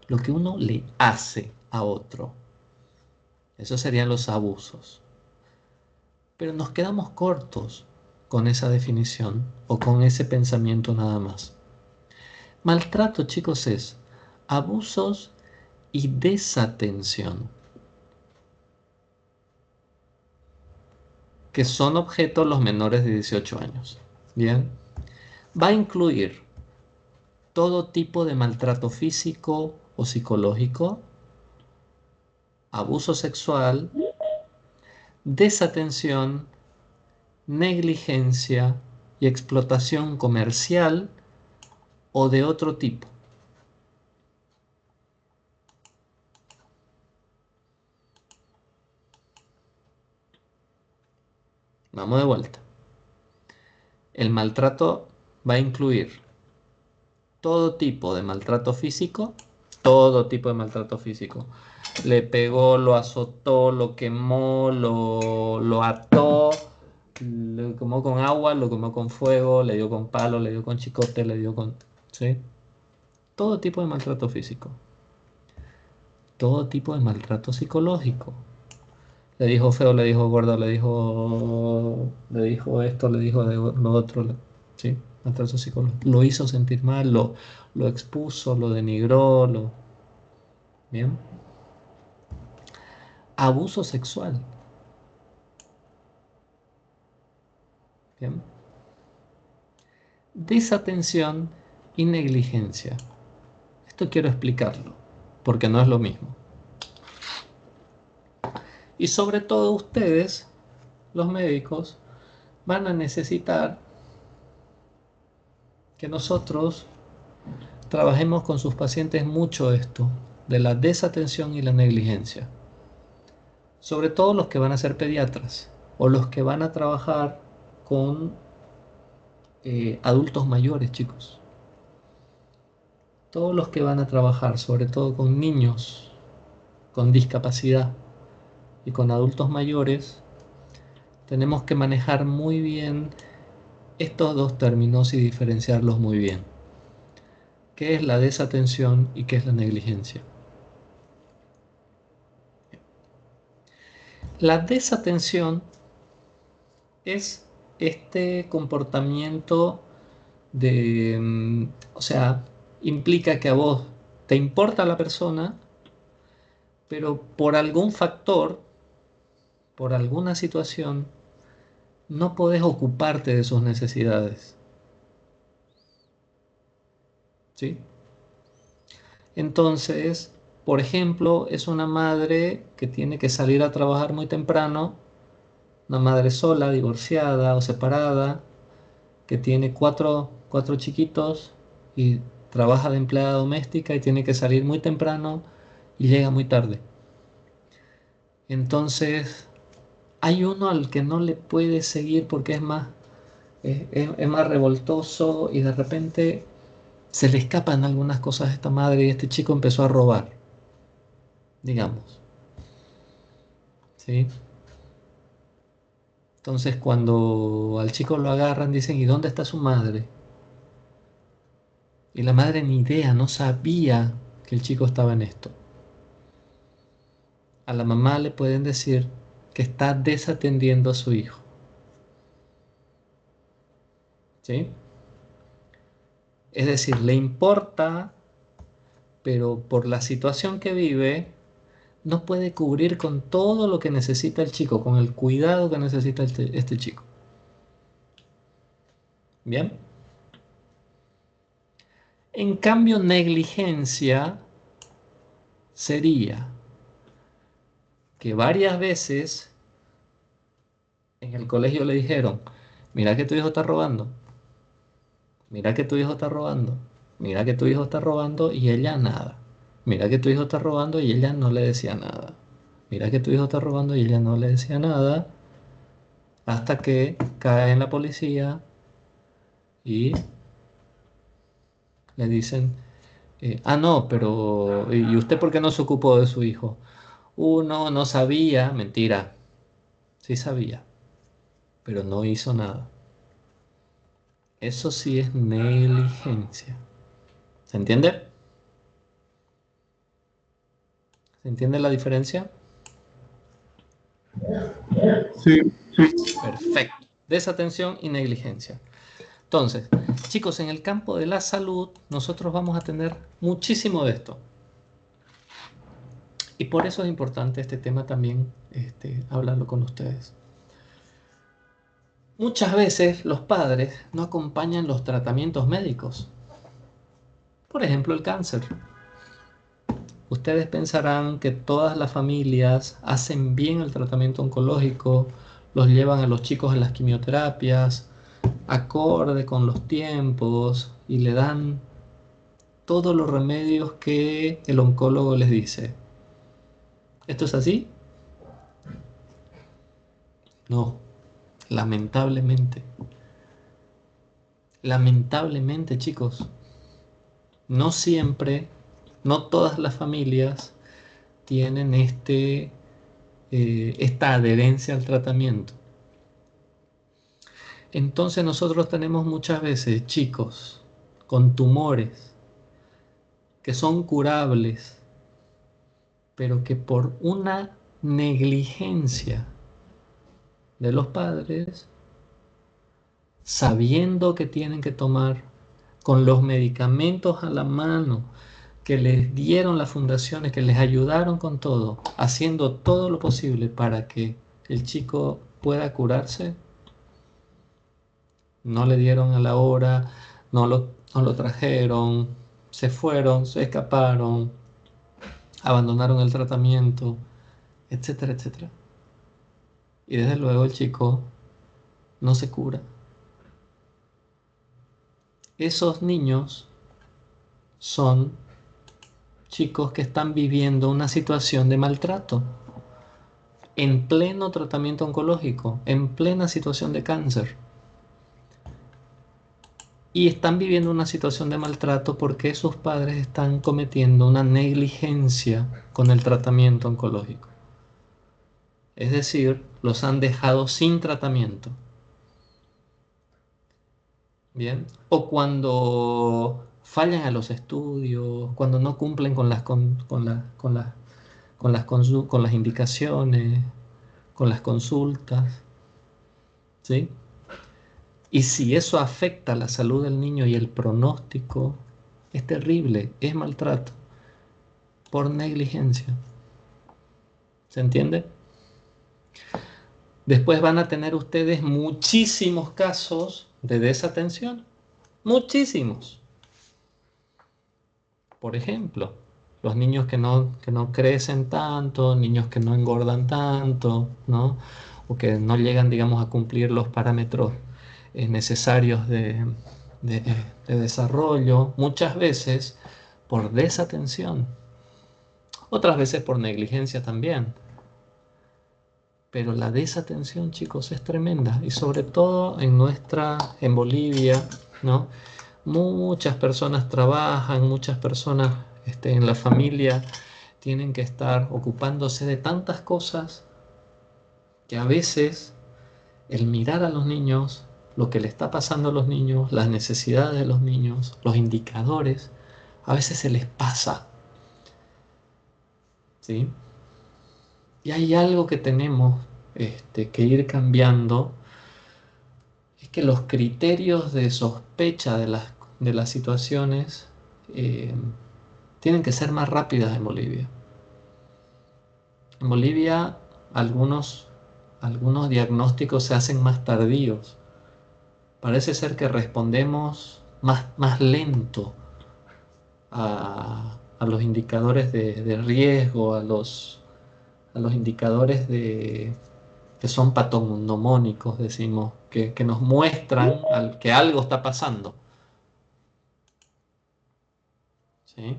Lo que uno le hace a otro. Esos serían los abusos. Pero nos quedamos cortos con esa definición o con ese pensamiento nada más. Maltrato, chicos, es abusos y desatención, que son objeto los menores de 18 años. Bien, va a incluir todo tipo de maltrato físico o psicológico, abuso sexual, desatención, negligencia y explotación comercial o de otro tipo. Vamos de vuelta. El maltrato va a incluir todo tipo de maltrato físico, todo tipo de maltrato físico. Le pegó, lo azotó, lo quemó, lo ató, lo quemó con agua, lo quemó con fuego, le dio con palo, le dio con chicote, le dio con... ¿sí? Todo tipo de maltrato físico. Todo tipo de maltrato psicológico. Le dijo feo, le dijo gordo, le dijo esto, le dijo lo otro, ¿sí? Maltrato psicológico. Lo hizo sentir mal, lo expuso, lo denigró, ¿bien? Abuso sexual, ¿bien? Desatención y negligencia. Esto quiero explicarlo, porque no es lo mismo. Y sobre todo ustedes, los médicos, van a necesitar que nosotros trabajemos con sus pacientes mucho esto, de la desatención y la negligencia. Sobre todo los que van a ser pediatras o los que van a trabajar con adultos mayores, chicos. Todos los que van a trabajar, sobre todo con niños con discapacidad y con adultos mayores, tenemos que manejar muy bien estos dos términos y diferenciarlos muy bien. ¿Qué es la desatención y qué es la negligencia? La desatención es este comportamiento o sea, implica que a vos te importa la persona, pero por algún factor, por alguna situación, no podés ocuparte de sus necesidades. ¿Sí? Entonces, por ejemplo, es una madre que tiene que salir a trabajar muy temprano, una madre sola, divorciada o separada, que tiene cuatro chiquitos y trabaja de empleada doméstica y tiene que salir muy temprano y llega muy tarde. Entonces, hay uno al que no le puede seguir porque es más revoltoso y de repente se le escapan algunas cosas a esta madre y este chico empezó a robar, digamos. ¿Sí? Entonces, cuando al chico lo agarran, dicen, ¿y dónde está su madre? Y la madre ni idea, no sabía que el chico estaba en esto. A la mamá le pueden decir que está desatendiendo a su hijo. ¿Sí? Es decir, le importa, pero por la situación que vive, no puede cubrir con todo lo que necesita el chico, con el cuidado que necesita este chico. ¿Bien? En cambio, negligencia sería que varias veces en el colegio le dijeron, mira que tu hijo está robando, mira que tu hijo está robando, mira que tu hijo está robando y ella nada. Mira que tu hijo está robando y ella no le decía nada. Mira que tu hijo está robando y ella no le decía nada hasta que cae en la policía y le dicen, no, pero ¿y usted por qué no se ocupó de su hijo? Uno no sabía, mentira, sí sabía, pero no hizo nada. Eso sí es negligencia. ¿Se entiende? ¿Se entiende la diferencia? Sí, Perfecto. Desatención y negligencia. Entonces, chicos, en el campo de la salud, nosotros vamos a tener muchísimo de esto. Y por eso es importante este tema también, hablarlo con ustedes. Muchas veces los padres no acompañan los tratamientos médicos. Por ejemplo, el cáncer. Ustedes pensarán que todas las familias hacen bien el tratamiento oncológico, los llevan a los chicos a las quimioterapias, acorde con los tiempos, y le dan todos los remedios que el oncólogo les dice. ¿Esto es así? No, lamentablemente. Lamentablemente, chicos, no siempre, no todas las familias tienen esta adherencia al tratamiento. Entonces nosotros tenemos muchas veces chicos con tumores que son curables, pero que por una negligencia de los padres, sabiendo que tienen que tomar, con los medicamentos a la mano que les dieron las fundaciones, que les ayudaron con todo, haciendo todo lo posible para que el chico pueda curarse, no le dieron a la hora, no lo trajeron, se fueron, se escaparon, abandonaron el tratamiento, etcétera, etcétera. Y desde luego el chico no se cura. Esos niños son chicos que están viviendo una situación de maltrato, en pleno tratamiento oncológico, en plena situación de cáncer. Y están viviendo una situación de maltrato porque sus padres están cometiendo una negligencia con el tratamiento oncológico. Es decir, los han dejado sin tratamiento. Bien. O cuando fallan a los estudios, cuando no cumplen con las indicaciones, con las consultas, ¿sí? Y si eso afecta la salud del niño y el pronóstico, es terrible, es maltrato por negligencia. ¿Se entiende? Después van a tener ustedes muchísimos casos de desatención. Muchísimos. Por ejemplo, los niños que no crecen tanto, niños que no engordan tanto, ¿no? O que no llegan, digamos, a cumplir los parámetros necesarios de desarrollo, muchas veces por desatención, otras veces por negligencia también. Pero la desatención, chicos, es tremenda, y sobre todo en Bolivia, ¿no? Muchas personas trabajan, muchas personas en la familia tienen que estar ocupándose de tantas cosas que a veces el mirar a los niños, lo que le está pasando a los niños, las necesidades de los niños, los indicadores, a veces se les pasa, ¿sí? Y hay algo que tenemos que ir cambiando, es que los criterios de sospecha de las situaciones tienen que ser más rápidas en Bolivia. En Bolivia algunos diagnósticos se hacen más tardíos. Parece ser que respondemos más lento a los indicadores de riesgo, a los indicadores que son patognomónicos, decimos, que nos muestran que algo está pasando. ¿Sí?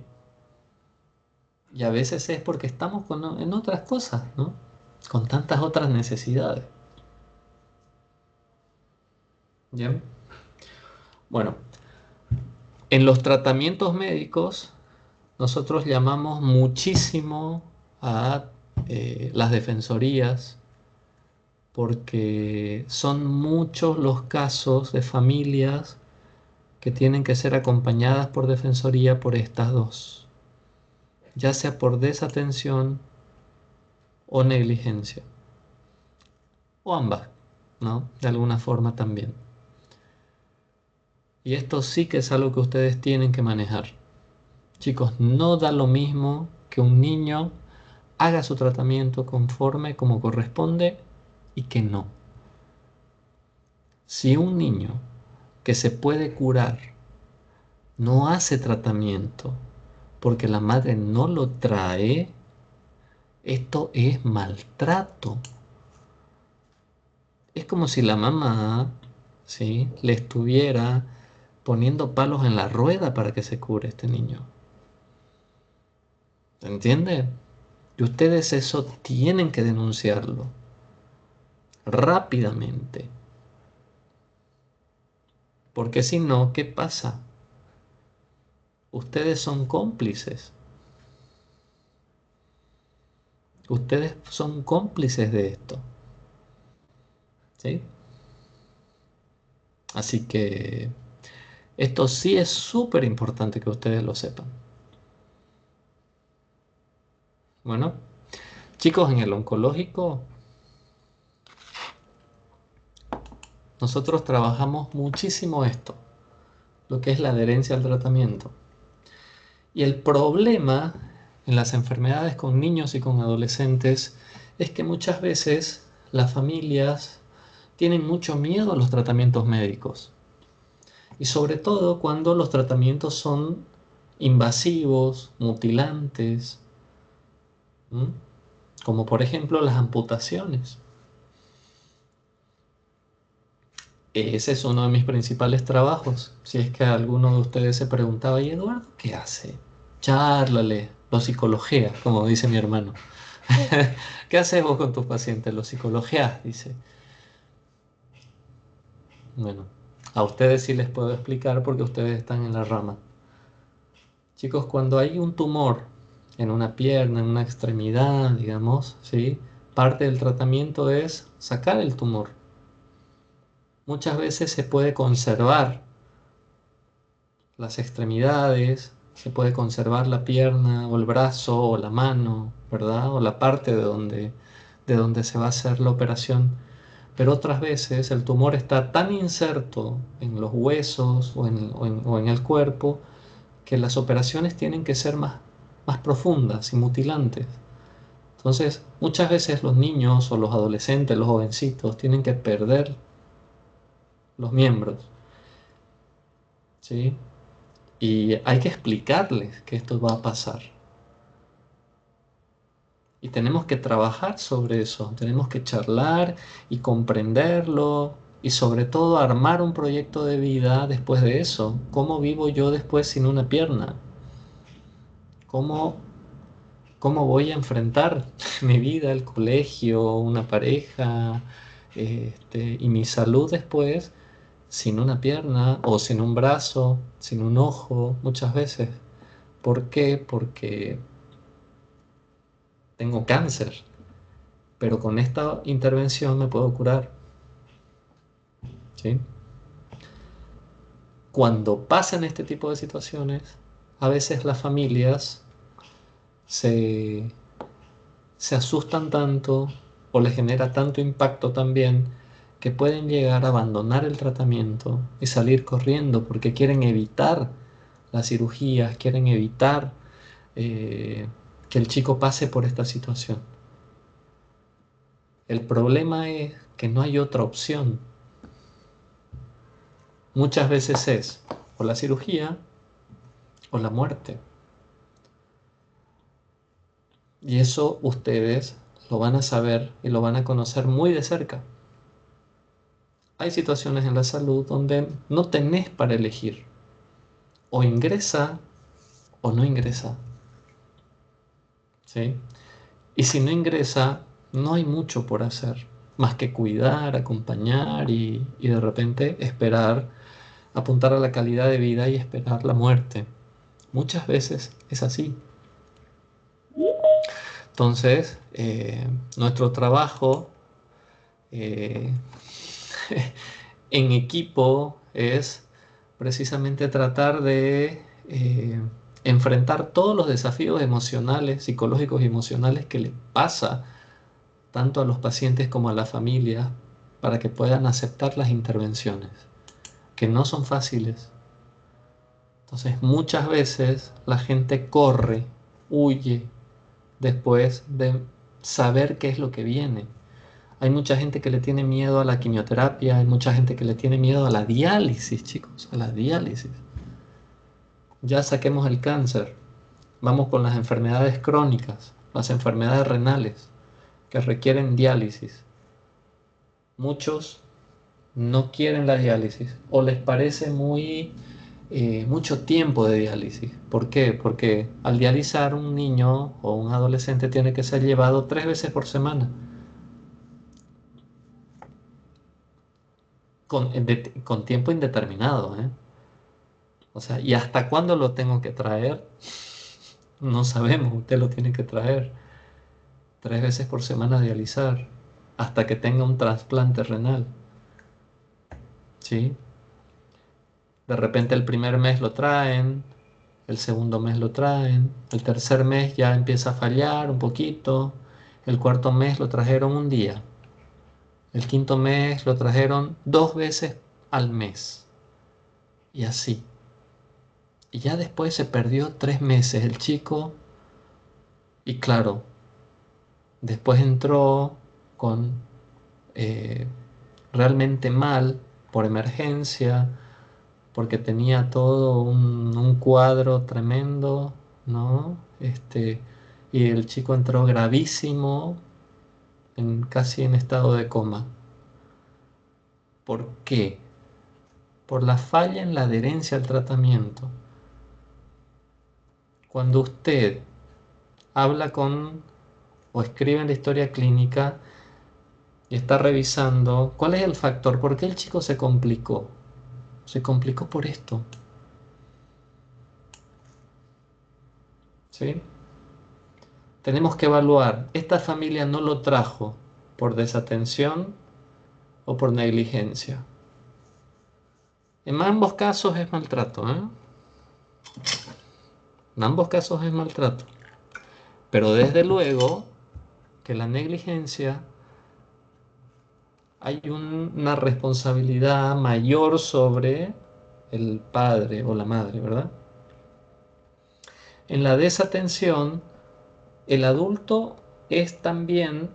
Y a veces es porque estamos en otras cosas, ¿no? Con tantas otras necesidades. ¿Bien? Bueno, en los tratamientos médicos nosotros llamamos muchísimo a las defensorías, porque son muchos los casos de familias que tienen que ser acompañadas por defensoría por estas dos, ya sea por desatención o negligencia, o ambas, ¿no? De alguna forma también. Y esto sí que es algo que ustedes tienen que manejar. Chicos, no da lo mismo que un niño haga su tratamiento conforme como corresponde y que no. Si un niño que se puede curar no hace tratamiento porque la madre no lo trae, esto es maltrato. Es como si la mamá, ¿sí?, le estuviera poniendo palos en la rueda para que se cure este niño. ¿Entiende? Y ustedes eso tienen que denunciarlo rápidamente. Porque si no, ¿qué pasa? Ustedes son cómplices. Ustedes son cómplices de esto. ¿Sí? Así que esto sí es súper importante que ustedes lo sepan. Bueno, chicos, en el oncológico nosotros trabajamos muchísimo esto, lo que es la adherencia al tratamiento. Y el problema en las enfermedades con niños y con adolescentes es que muchas veces las familias tienen mucho miedo a los tratamientos médicos. Y sobre todo cuando los tratamientos son invasivos, mutilantes, ¿m? Como por ejemplo las amputaciones. Ese es uno de mis principales trabajos. Si es que alguno de ustedes se preguntaba, ¿y Eduardo qué hace? Chárlale, lo psicologea, como dice mi hermano. ¿Qué haces vos con tus pacientes? Lo psicologeás, dice. Bueno, a ustedes sí les puedo explicar porque ustedes están en la rama. Chicos, cuando hay un tumor en una pierna, en una extremidad, digamos, ¿sí?, parte del tratamiento es sacar el tumor. Muchas veces se puede conservar las extremidades, se puede conservar la pierna o el brazo o la mano, ¿verdad? O la parte de donde se va a hacer la operación. Pero otras veces el tumor está tan inserto en los huesos o en el cuerpo que las operaciones tienen que ser más profundas y mutilantes. Entonces, muchas veces los niños o los adolescentes, los jovencitos, tienen que perder los miembros, ¿sí? Y hay que explicarles que esto va a pasar. Y tenemos que trabajar sobre eso, tenemos que charlar y comprenderlo y sobre todo armar un proyecto de vida después de eso. ¿Cómo vivo yo después sin una pierna? ¿Cómo voy a enfrentar mi vida, el colegio, una pareja, y mi salud después sin una pierna o sin un brazo, sin un ojo, muchas veces? ¿Por qué? Porque tengo cáncer, pero con esta intervención me puedo curar, ¿sí? Cuando pasan este tipo de situaciones, a veces las familias se asustan tanto o les genera tanto impacto también que pueden llegar a abandonar el tratamiento y salir corriendo porque quieren evitar las cirugías, quieren evitar que el chico pase por esta situación. El problema es que no hay otra opción. Muchas veces es o la cirugía o la muerte. Y eso ustedes lo van a saber y lo van a conocer muy de cerca. Hay situaciones en la salud donde no tenés para elegir. O ingresa o no ingresa. ¿Sí? Y si no ingresa, no hay mucho por hacer, más que cuidar, acompañar y de repente esperar, apuntar a la calidad de vida y esperar la muerte. Muchas veces es así. Entonces, nuestro trabajo en equipo es precisamente tratar de enfrentar todos los desafíos emocionales, psicológicos y emocionales que le pasa tanto a los pacientes como a la familia para que puedan aceptar las intervenciones. que no son fáciles. Entonces muchas veces la gente corre, huye después de saber qué es lo que viene. Hay mucha gente que le tiene miedo a la quimioterapia, hay mucha gente que le tiene miedo a la diálisis, chicos, a la diálisis. Ya saquemos el cáncer, vamos con las enfermedades crónicas, las enfermedades renales que requieren diálisis. Muchos no quieren la diálisis o les parece mucho tiempo de diálisis. ¿Por qué? Porque al dializar un niño o un adolescente tiene que ser llevado 3 veces por semana con tiempo indeterminado, ¿eh? O sea, ¿y hasta cuándo lo tengo que traer? No sabemos, usted lo tiene que traer 3 veces por semana a dializar hasta que tenga un trasplante renal, ¿sí? De repente el primer mes lo traen, el segundo mes lo traen, el tercer mes ya empieza a fallar un poquito, el cuarto mes lo trajeron un día, el quinto mes lo trajeron 2 veces al mes, y así. Y ya después se perdió 3 meses el chico, y claro, después entró con realmente mal por emergencia, porque tenía todo un cuadro tremendo, ¿no? Y el chico entró gravísimo, casi en estado de coma. ¿Por qué? Por la falla en la adherencia al tratamiento. Cuando usted habla con o escribe en la historia clínica y está revisando, ¿cuál es el factor? ¿Por qué el chico se complicó? Se complicó por esto. ¿Sí? Tenemos que evaluar, ¿esta familia no lo trajo por desatención o por negligencia? En ambos casos es maltrato, ¿eh? En ambos casos es maltrato. Pero desde luego que la negligencia hay una responsabilidad mayor sobre el padre o la madre, ¿verdad? En la desatención, el adulto es también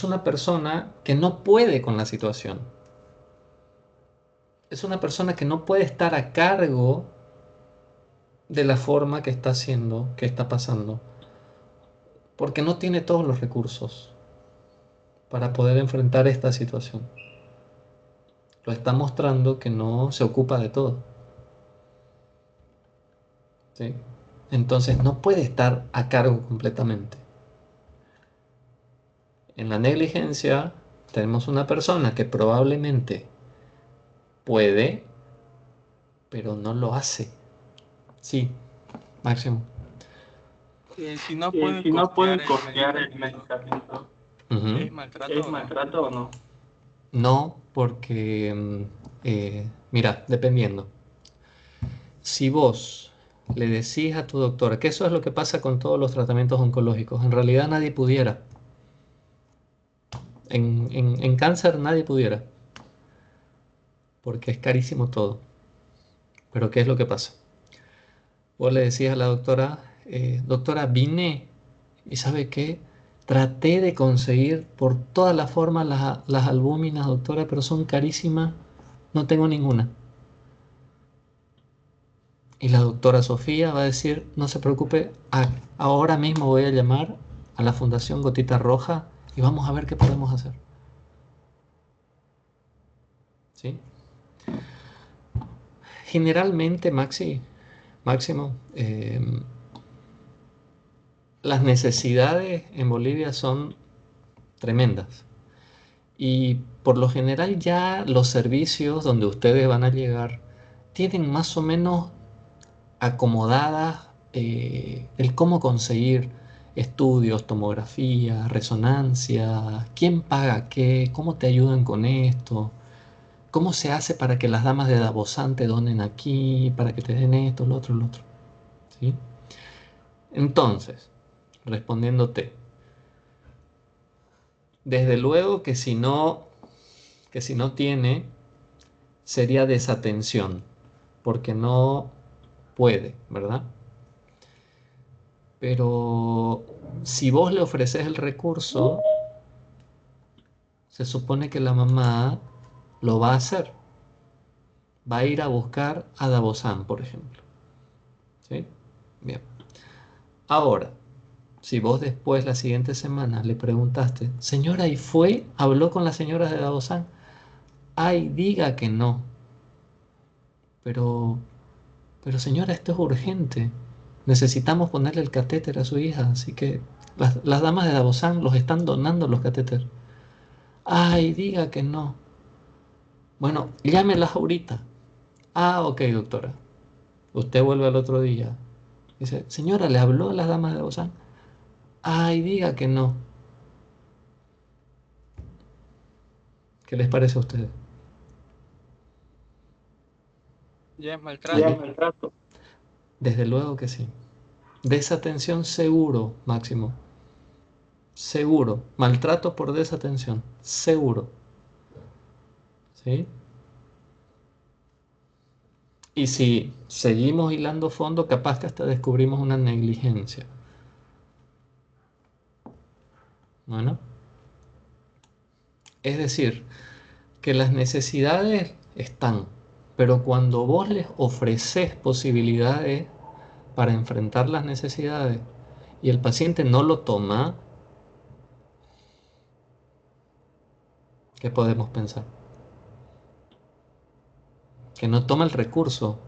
una persona que no puede con la situación. Es una persona que no puede estar a cargo de la forma que está haciendo, que está pasando, porque no tiene todos los recursos para poder enfrentar esta situación. Lo está mostrando que no se ocupa de todo, ¿sí? Entonces no puede estar a cargo completamente. En la negligencia tenemos una persona que probablemente puede, pero no lo hace. Sí, Máximo. Si no Si pueden no pueden costear costear el el medicamento, Ujú. ¿es maltrato ¿es o no? maltrato o no? No, porque, mira, dependiendo. Si vos le decís a tu doctora, que eso es lo que pasa con todos los tratamientos oncológicos, en realidad nadie pudiera. En cáncer nadie pudiera, porque es carísimo todo. Pero ¿qué es lo que pasa? Vos le decís a la doctora, doctora, vine y ¿sabe qué? Traté de conseguir por todas las formas las albúminas, doctora, pero son carísimas, no tengo ninguna. Y la doctora Sofía va a decir, no se preocupe, ahora mismo voy a llamar a la Fundación Gotita Roja y vamos a ver qué podemos hacer. ¿Sí? Generalmente, Máximo, las necesidades en Bolivia son tremendas. Y por lo general ya los servicios donde ustedes van a llegar tienen más o menos acomodadas el cómo conseguir estudios, tomografía, resonancia, quién paga qué, cómo te ayudan con esto, cómo se hace para que las damas de Davosán te donen aquí, para que te den esto, lo otro, lo otro. ¿Sí? Entonces, respondiéndote, desde luego que si no tiene, sería desatención, porque no puede, ¿verdad? Pero si vos le ofreces el recurso, se supone que la mamá lo va a hacer. Va a ir a buscar a Davozán, por ejemplo. ¿Sí? Bien. Ahora, si vos después, la siguiente semana, le preguntaste, señora, ¿y fue? ¿Habló con las señoras de Davozán? Ay, diga que no. Pero, pero señora, esto es urgente. Necesitamos ponerle el catéter a su hija, así que las damas de Davozán los están donando los catéteres. Ay, diga que no. Bueno, llámelas ahorita. Ah, ok, doctora. Usted vuelve al otro día. Dice, señora, ¿le habló a las damas de Davozán? Ay, diga que no. ¿Qué les parece a ustedes? Ya es maltrato. Desde luego que sí. Desatención seguro, Máximo. Seguro. Maltrato por desatención. Seguro. ¿Sí? Y si seguimos hilando fondo, capaz que hasta descubrimos una negligencia. Bueno. Es decir, que las necesidades están, pero cuando vos les ofreces posibilidades para enfrentar las necesidades y el paciente no lo toma, ¿qué podemos pensar? Que no toma el recurso,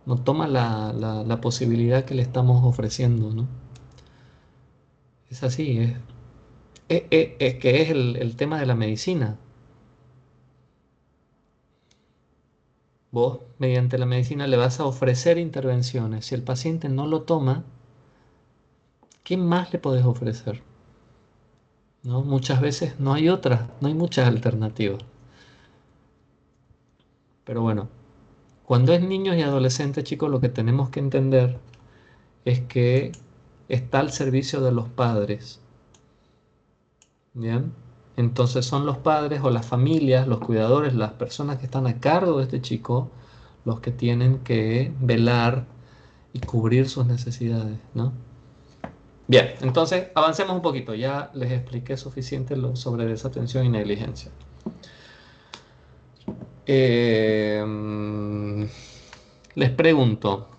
no toma la posibilidad que le estamos ofreciendo, ¿no? Es así, es que es el tema de la medicina. Vos, mediante la medicina, le vas a ofrecer intervenciones. Si el paciente no lo toma, ¿qué más le podés ofrecer? ¿No? Muchas veces no hay otras, no hay muchas alternativas. Pero bueno, cuando es niños y adolescentes, chicos, lo que tenemos que entender es que está al servicio de los padres. ¿Bien? Entonces son los padres o las familias, los cuidadores, las personas que están a cargo de este chico, los que tienen que velar y cubrir sus necesidades, ¿no? Bien, entonces avancemos un poquito. Ya les expliqué suficiente sobre desatención y negligencia. Les pregunto,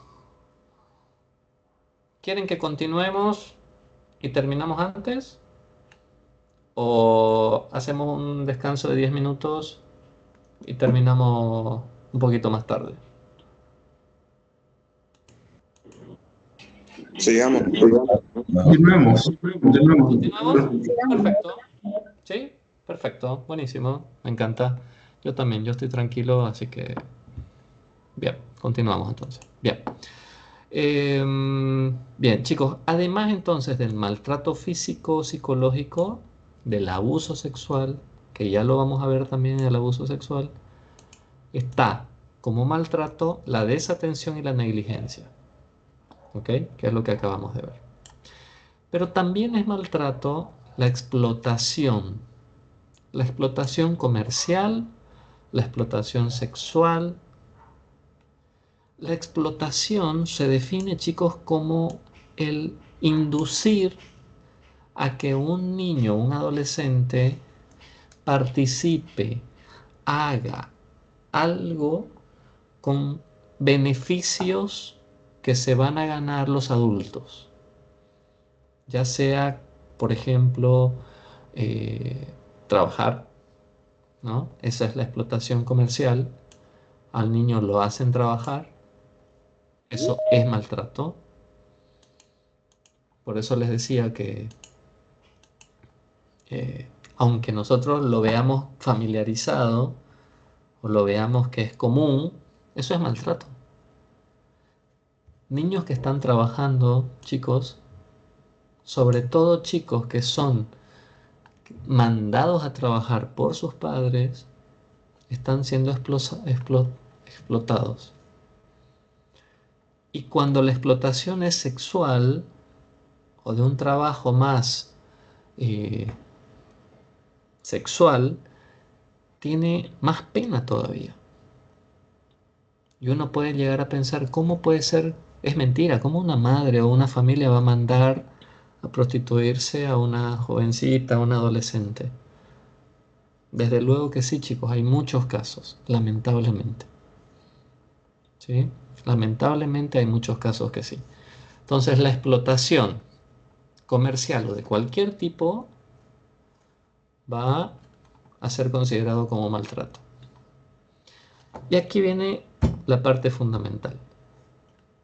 ¿quieren que continuemos y terminamos antes? ¿O hacemos un descanso de 10 minutos y terminamos un poquito más tarde? Sigamos. Continuemos. ¿Continuamos? Perfecto. ¿Sí? Perfecto. Buenísimo. Me encanta. Yo también. Yo estoy tranquilo, así que... Bien. Continuamos entonces. Bien. Bien, chicos. Además entonces del maltrato físico, psicológico, del abuso sexual, que ya lo vamos a ver también en el abuso sexual, está como maltrato la desatención y la negligencia. ¿Ok? Que es lo que acabamos de ver. Pero también es maltrato la explotación comercial, la explotación sexual. La explotación se define, chicos, como el inducir a que un niño, un adolescente, participe, haga algo con beneficios que se van a ganar los adultos. Ya sea, por ejemplo, trabajar, ¿no? Esa es la explotación comercial. Al niño lo hacen trabajar. Eso es maltrato. Por eso les decía que aunque nosotros lo veamos familiarizado o lo veamos que es común, eso es maltrato. Niños que están trabajando, chicos, sobre todo chicos que son mandados a trabajar por sus padres, están siendo explotados. Y cuando la explotación es sexual o de un trabajo más sexual, tiene más pena todavía. Y uno puede llegar a pensar, ¿cómo puede ser? Es mentira, ¿cómo una madre o una familia va a mandar a prostituirse a una jovencita, a una adolescente? Desde luego que sí, chicos, hay muchos casos, lamentablemente. ¿Sí? Lamentablemente hay muchos casos que sí. Entonces la explotación comercial o de cualquier tipo va a ser considerado como maltrato. Y aquí viene la parte fundamental.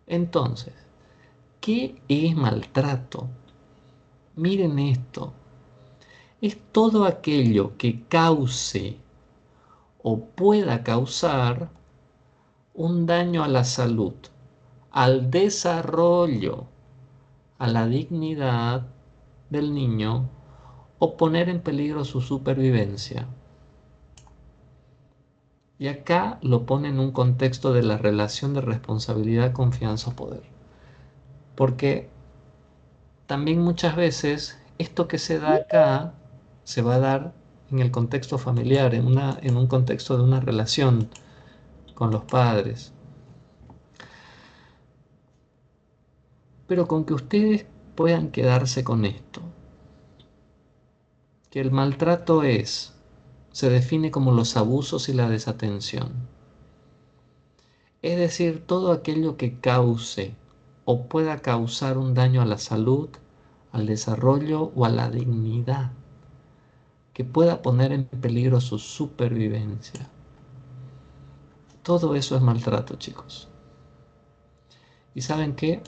Entonces, ¿qué es maltrato? Miren esto. Es todo aquello que cause o pueda causar un daño a la salud, al desarrollo, a la dignidad del niño o poner en peligro su supervivencia. Y acá lo pone en un contexto de la relación de responsabilidad, confianza o poder. Porque también muchas veces esto que se da acá se va a dar en el contexto familiar, en un contexto de una relación con los padres. Pero con que ustedes puedan quedarse con esto, que el maltrato se define como los abusos y la desatención. Es decir, todo aquello que cause o pueda causar un daño a la salud, al desarrollo o a la dignidad, que pueda poner en peligro su supervivencia. Todo eso es maltrato, chicos. ¿Y saben qué?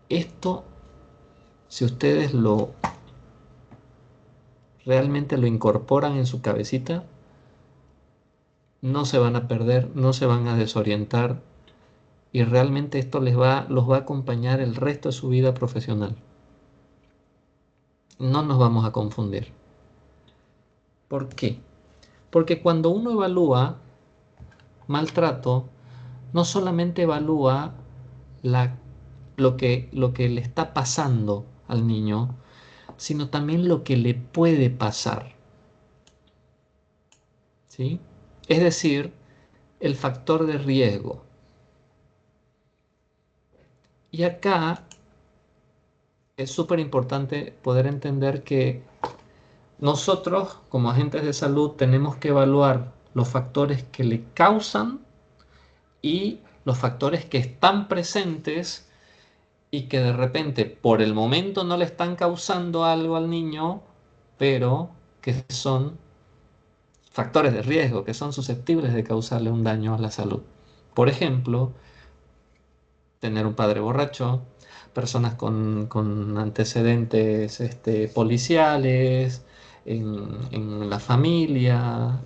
Esto, si ustedes realmente lo incorporan en su cabecita, no se van a perder, no se van a desorientar y realmente esto los va a acompañar el resto de su vida profesional. No nos vamos a confundir. ¿Por qué? Porque cuando uno evalúa maltrato, no solamente evalúa lo que le está pasando al niño, sino también lo que le puede pasar. ¿Sí? Es decir, el factor de riesgo. Y acá es súper importante poder entender que nosotros, como agentes de salud, tenemos que evaluar los factores que le causan y los factores que están presentes y que de repente por el momento no le están causando algo al niño, pero que son factores de riesgo, que son susceptibles de causarle un daño a la salud. Por ejemplo, tener un padre borracho, personas con antecedentes policiales en la familia,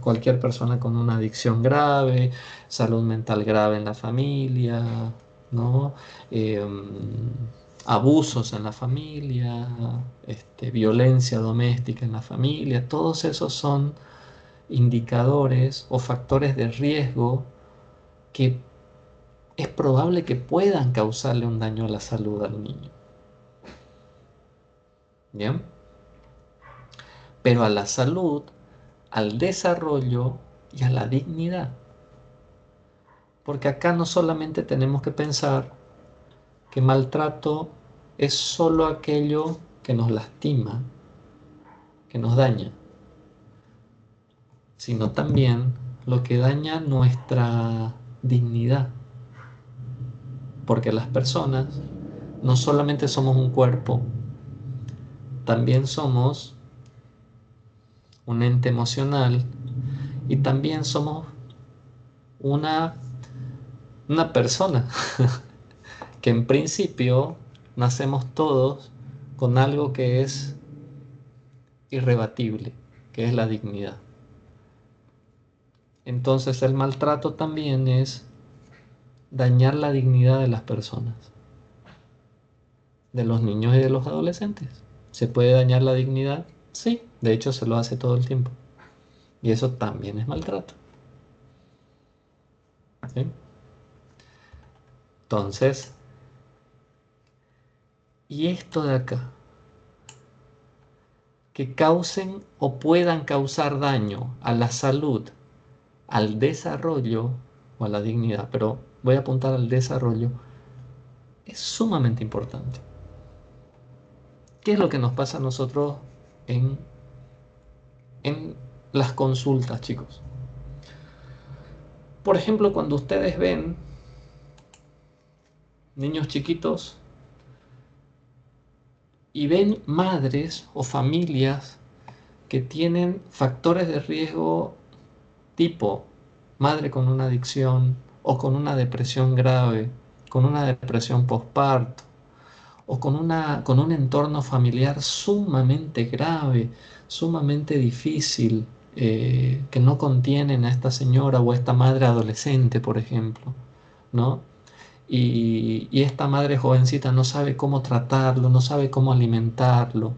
cualquier persona con una adicción grave, salud mental grave en la familia, ¿no? Abusos en la familia, violencia doméstica en la familia, todos esos son indicadores o factores de riesgo que es probable que puedan causarle un daño a la salud al niño. ¿Bien? Pero a la salud, al desarrollo y a la dignidad. Porque acá no solamente tenemos que pensar que maltrato es solo aquello que nos lastima, que nos daña, sino también lo que daña nuestra dignidad. Porque las personas no solamente somos un cuerpo, también somos un ente emocional y también somos una persona que en principio nacemos todos con algo que es irrebatible, que es la dignidad. Entonces el maltrato también es dañar la dignidad de las personas, de los niños y de los adolescentes. ¿Se puede dañar la dignidad? Sí, de hecho se lo hace todo el tiempo. Y eso también es maltrato. ¿Sí? Entonces, y esto de acá, que causen o puedan causar daño a la salud, al desarrollo o a la dignidad, pero voy a apuntar al desarrollo, es sumamente importante. ¿Qué es lo que nos pasa a nosotros en las consultas, chicos? Por ejemplo, cuando ustedes ven niños chiquitos y ven madres o familias que tienen factores de riesgo tipo madre con una adicción o con una depresión grave, con una depresión postparto o con un entorno familiar sumamente grave, sumamente difícil, que no contienen a esta señora o a esta madre adolescente, por ejemplo, ¿no? Y esta madre jovencita no sabe cómo tratarlo, no sabe cómo alimentarlo.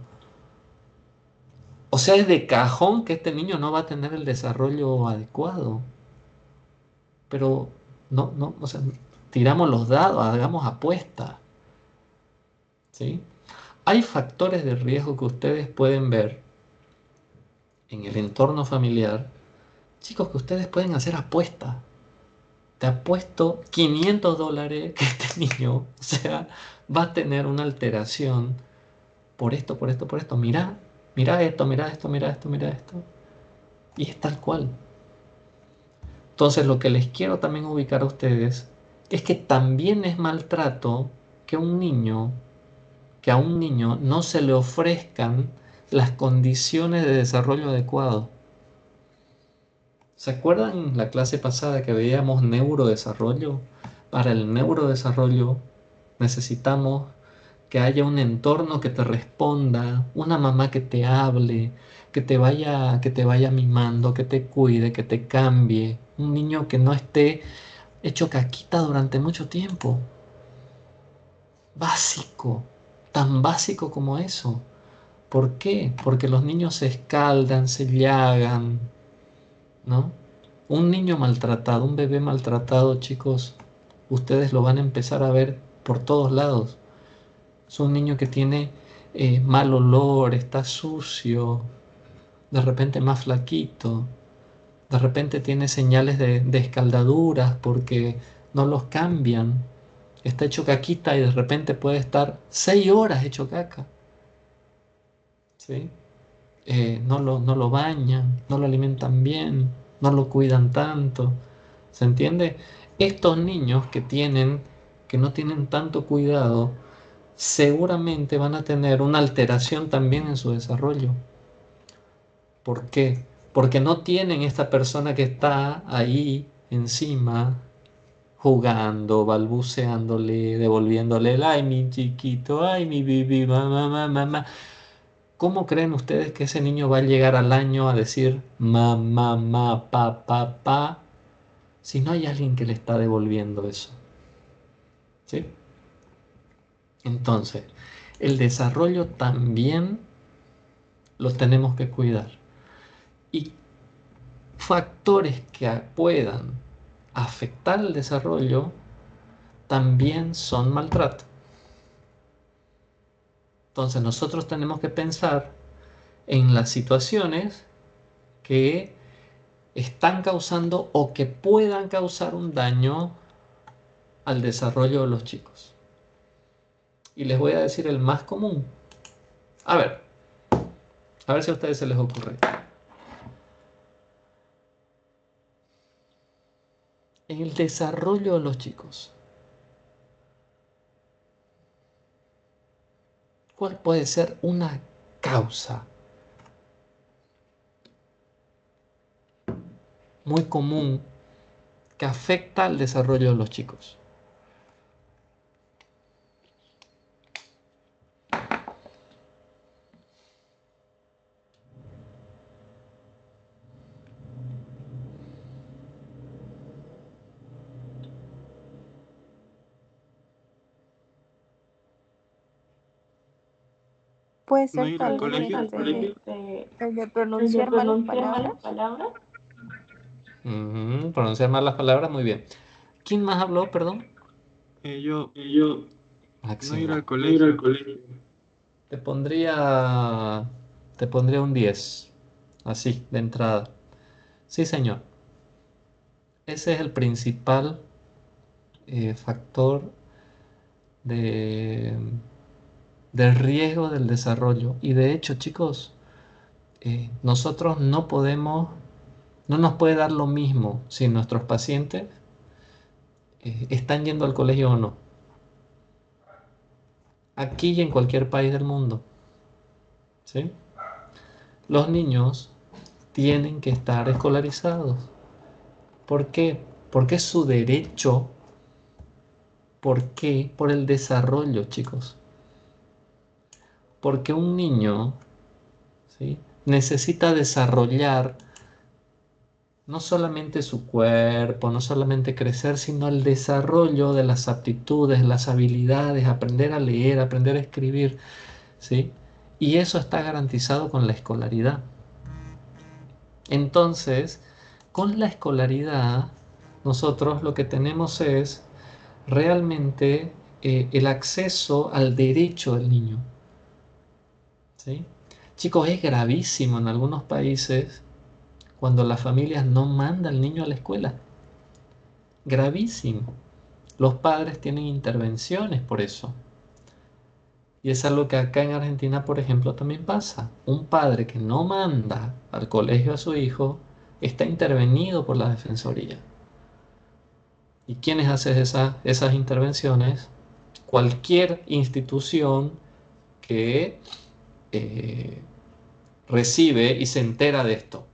O sea, es de cajón que este niño no va a tener el desarrollo adecuado. Pero no, o sea, tiramos los dados, hagamos apuestas, ¿sí? Hay factores de riesgo que ustedes pueden ver en el entorno familiar, chicos, que ustedes pueden hacer apuestas. Te apuesto $500 que este niño, o sea, va a tener una alteración por esto, por esto, por esto. Mira, mira esto, mira esto, mira esto, mira esto. Y es tal cual. Entonces, lo que les quiero también ubicar a ustedes es que también es maltrato que a un niño no se le ofrezcan las condiciones de desarrollo adecuado. ¿Se acuerdan la clase pasada que veíamos neurodesarrollo? Para el neurodesarrollo necesitamos que haya un entorno que te responda, una mamá que te hable, que te vaya mimando, que te cuide, que te cambie. Un niño que no esté hecho caquita durante mucho tiempo. Básico, tan básico como eso. ¿Por qué? Porque los niños se escaldan, se llagan, ¿no? Un niño maltratado, un bebé maltratado, chicos, ustedes lo van a empezar a ver por todos lados. Es un niño que tiene mal olor, está sucio, de repente más flaquito, de repente tiene señales de escaldaduras porque no los cambian. Está hecho caquita y de repente puede estar 6 horas hecho caca. ¿Sí? No lo bañan, no lo alimentan bien, no lo cuidan tanto. ¿Se entiende? Estos niños que no tienen tanto cuidado, seguramente van a tener una alteración también en su desarrollo. ¿Por qué? Porque no tienen esta persona que está ahí encima, jugando, balbuceándole, devolviéndole el ay mi chiquito, ay mi bibi, mamá, mamá, mamá. ¿Cómo creen ustedes que ese niño va a llegar al año a decir mamá, mamá, pa, pa, pa, si no hay alguien que le está devolviendo eso? ¿Sí? Entonces, el desarrollo también lo tenemos que cuidar. Y factores que puedan afectar el desarrollo también son maltrato. Entonces, nosotros tenemos que pensar en las situaciones que están causando o que puedan causar un daño al desarrollo de los chicos. Y les voy a decir el más común. A ver si a ustedes se les ocurre. En el desarrollo de los chicos, ¿cuál puede ser una causa muy común que afecta al desarrollo de los chicos? Puede ¿No ser ir al tal vez colegio? el de pronunciar malas palabras. Pronunciar mal las palabras, muy bien. ¿Quién más habló, perdón? Yo, no ir al Máximo. colegio. Te pondría un 10, así, de entrada. Sí, señor. Ese es el principal factor de, del riesgo del desarrollo. Y de hecho, chicos, nosotros no nos puede dar lo mismo si nuestros pacientes están yendo al colegio o no. Aquí y en cualquier país del mundo. ¿Sí? Los niños tienen que estar escolarizados. ¿Por qué? Porque es su derecho. ¿Por qué? Por el desarrollo, chicos. Porque un niño, ¿sí?, necesita desarrollar no solamente su cuerpo, no solamente crecer, sino el desarrollo de las aptitudes, las habilidades, aprender a leer, aprender a escribir, ¿sí? Y eso está garantizado con la escolaridad. Entonces, con la escolaridad, nosotros lo que tenemos es realmente el acceso al derecho del niño, ¿sí? Chicos, es gravísimo en algunos países cuando las familias no mandan al niño a la escuela. Gravísimo. Los padres tienen intervenciones por eso. Y es algo que acá en Argentina, por ejemplo, también pasa. Un padre que no manda al colegio a su hijo está intervenido por la Defensoría. ¿Y quiénes hacen esas intervenciones? Cualquier institución que recibe y se entera de esto.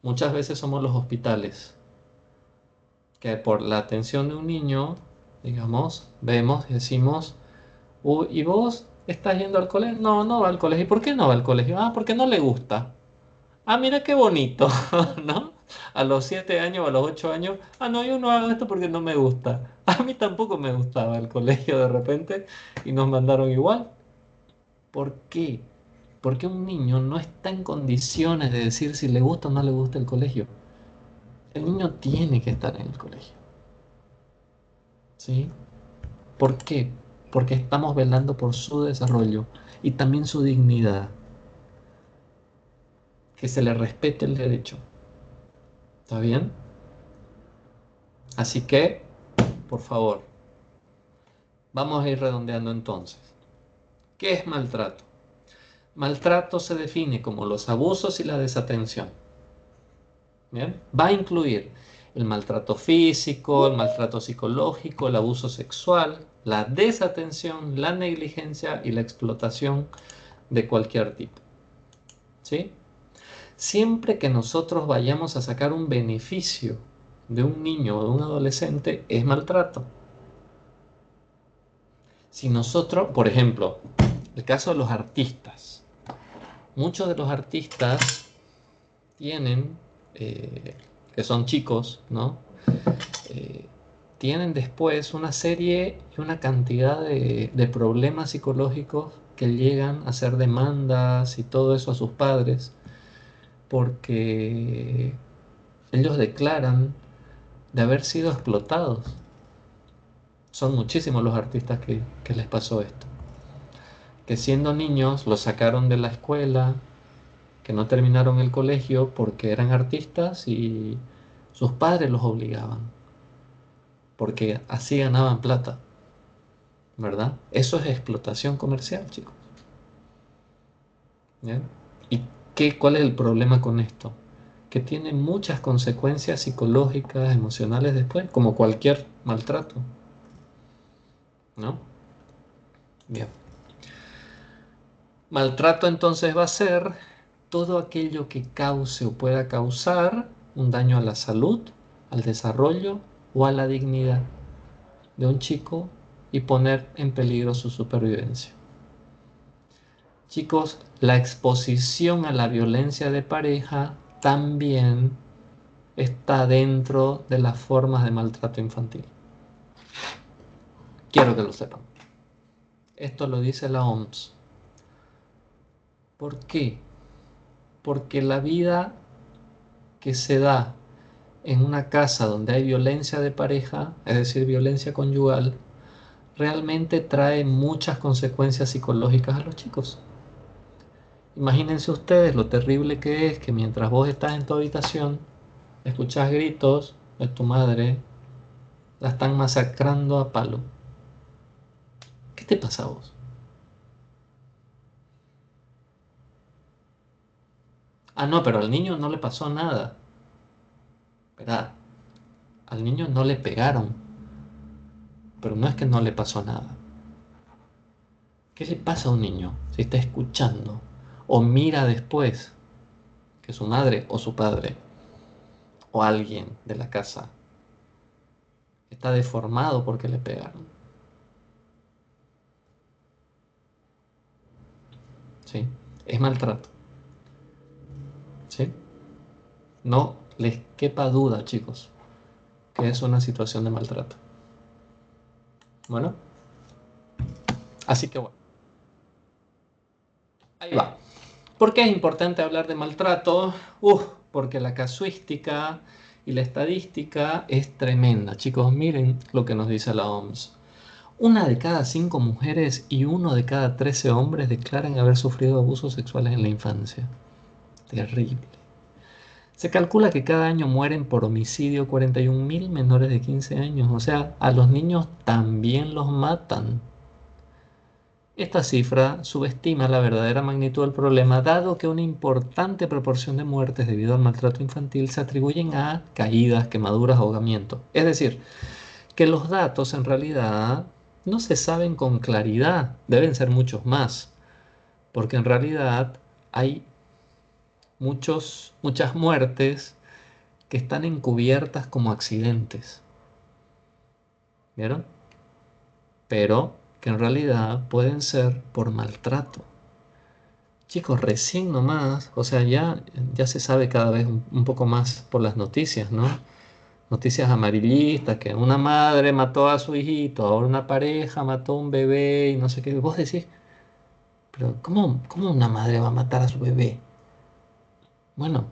Muchas veces somos los hospitales, que por la atención de un niño, digamos, vemos y decimos, ¿y vos estás yendo al colegio? No, no va al colegio. ¿Y por qué no va al colegio? Ah, porque no le gusta. Ah, mira qué bonito, ¿no? A los 7 años o a los 8 años, ah, no, yo no hago esto porque no me gusta. A mí tampoco me gustaba el colegio de repente y nos mandaron igual. ¿Por qué? Porque un niño no está en condiciones de decir si le gusta o no le gusta el colegio. El niño tiene que estar en el colegio. ¿Sí? ¿Por qué? Porque estamos velando por su desarrollo y también su dignidad. Que se le respete el derecho. ¿Está bien? Así que, por favor, vamos a ir redondeando entonces. ¿Qué es maltrato? Maltrato se define como los abusos y la desatención. ¿Bien? Va a incluir el maltrato físico, el maltrato psicológico, el abuso sexual, la desatención, la negligencia y la explotación de cualquier tipo. ¿Sí? Siempre que nosotros vayamos a sacar un beneficio de un niño o de un adolescente, es maltrato. Si nosotros, por ejemplo, el caso de los artistas, muchos de los artistas tienen, que son chicos, ¿no? Tienen después una serie y una cantidad de problemas psicológicos que llegan a hacer demandas y todo eso a sus padres, porque ellos declaran de haber sido explotados. Son muchísimos los artistas que les pasó esto. Que siendo niños los sacaron de la escuela, que no terminaron el colegio porque eran artistas y sus padres los obligaban, porque así ganaban plata, ¿verdad? Eso es explotación comercial, chicos. ¿Bien? ¿Y cuál es el problema con esto? Que tiene muchas consecuencias psicológicas, emocionales después, como cualquier maltrato, ¿no? Bien. Maltrato entonces va a ser todo aquello que cause o pueda causar un daño a la salud, al desarrollo o a la dignidad de un chico y poner en peligro su supervivencia. Chicos, la exposición a la violencia de pareja también está dentro de las formas de maltrato infantil. Quiero que lo sepan. Esto lo dice la OMS. ¿Por qué? Porque la vida que se da en una casa donde hay violencia de pareja, es decir, violencia conyugal, realmente trae muchas consecuencias psicológicas a los chicos. Imagínense ustedes lo terrible que es que mientras vos estás en tu habitación, escuchás gritos, a tu madre, la están masacrando a palo. ¿Qué te pasa a vos? Ah, no, pero al niño no le pasó nada. Espera, al niño no le pegaron, pero no es que no le pasó nada. ¿Qué le pasa a un niño si está escuchando o mira después que su madre o su padre o alguien de la casa está deformado porque le pegaron? ¿Sí? Es maltrato. ¿Sí? No les quepa duda, chicos, que es una situación de maltrato. Bueno, así que bueno. Ahí va. ¿Por qué es importante hablar de maltrato? Porque la casuística y la estadística es tremenda. Chicos, miren lo que nos dice la OMS. 1 de cada 5 mujeres y 1 de cada 13 hombres declaran haber sufrido abusos sexuales en la infancia. Terrible. Se calcula que cada año mueren por homicidio 41.000 menores de 15 años. O sea, a los niños también los matan. Esta cifra subestima la verdadera magnitud del problema, dado que una importante proporción de muertes debido al maltrato infantil se atribuyen a caídas, quemaduras, ahogamientos. Es decir, que los datos en realidad no se saben con claridad, deben ser muchos más, porque en realidad hay muchas muertes que están encubiertas como accidentes. ¿Vieron? Pero que en realidad pueden ser por maltrato. Chicos, recién nomás, o sea, ya se sabe cada vez un poco más por las noticias, ¿no? Noticias amarillistas, que una madre mató a su hijito, ahora una pareja mató a un bebé y no sé qué. Vos decís, pero ¿cómo una madre va a matar a su bebé? Bueno,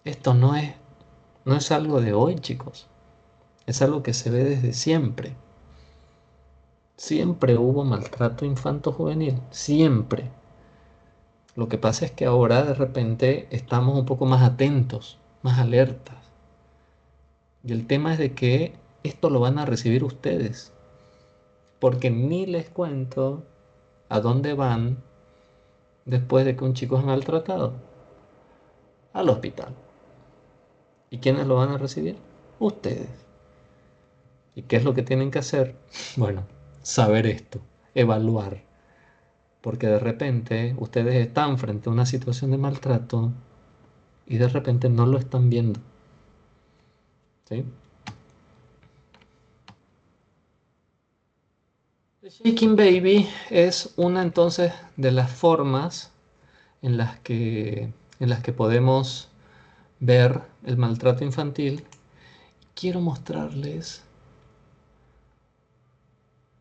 esto no es algo de hoy, chicos. Es algo que se ve desde siempre. Siempre hubo maltrato infanto-juvenil, siempre. Lo que pasa es que ahora de repente estamos un poco más atentos, más alertas. Y el tema es de que esto lo van a recibir ustedes. Porque ni les cuento a dónde van después de que un chico es maltratado. Al hospital. ¿Y quiénes lo van a recibir? Ustedes. ¿Y qué es lo que tienen que hacer? Bueno, saber esto, evaluar. Porque de repente ustedes están frente a una situación de maltrato y de repente no lo están viendo. ¿Sí? El Shaking Baby es una entonces de las formas en las que podemos ver el maltrato infantil. Quiero mostrarles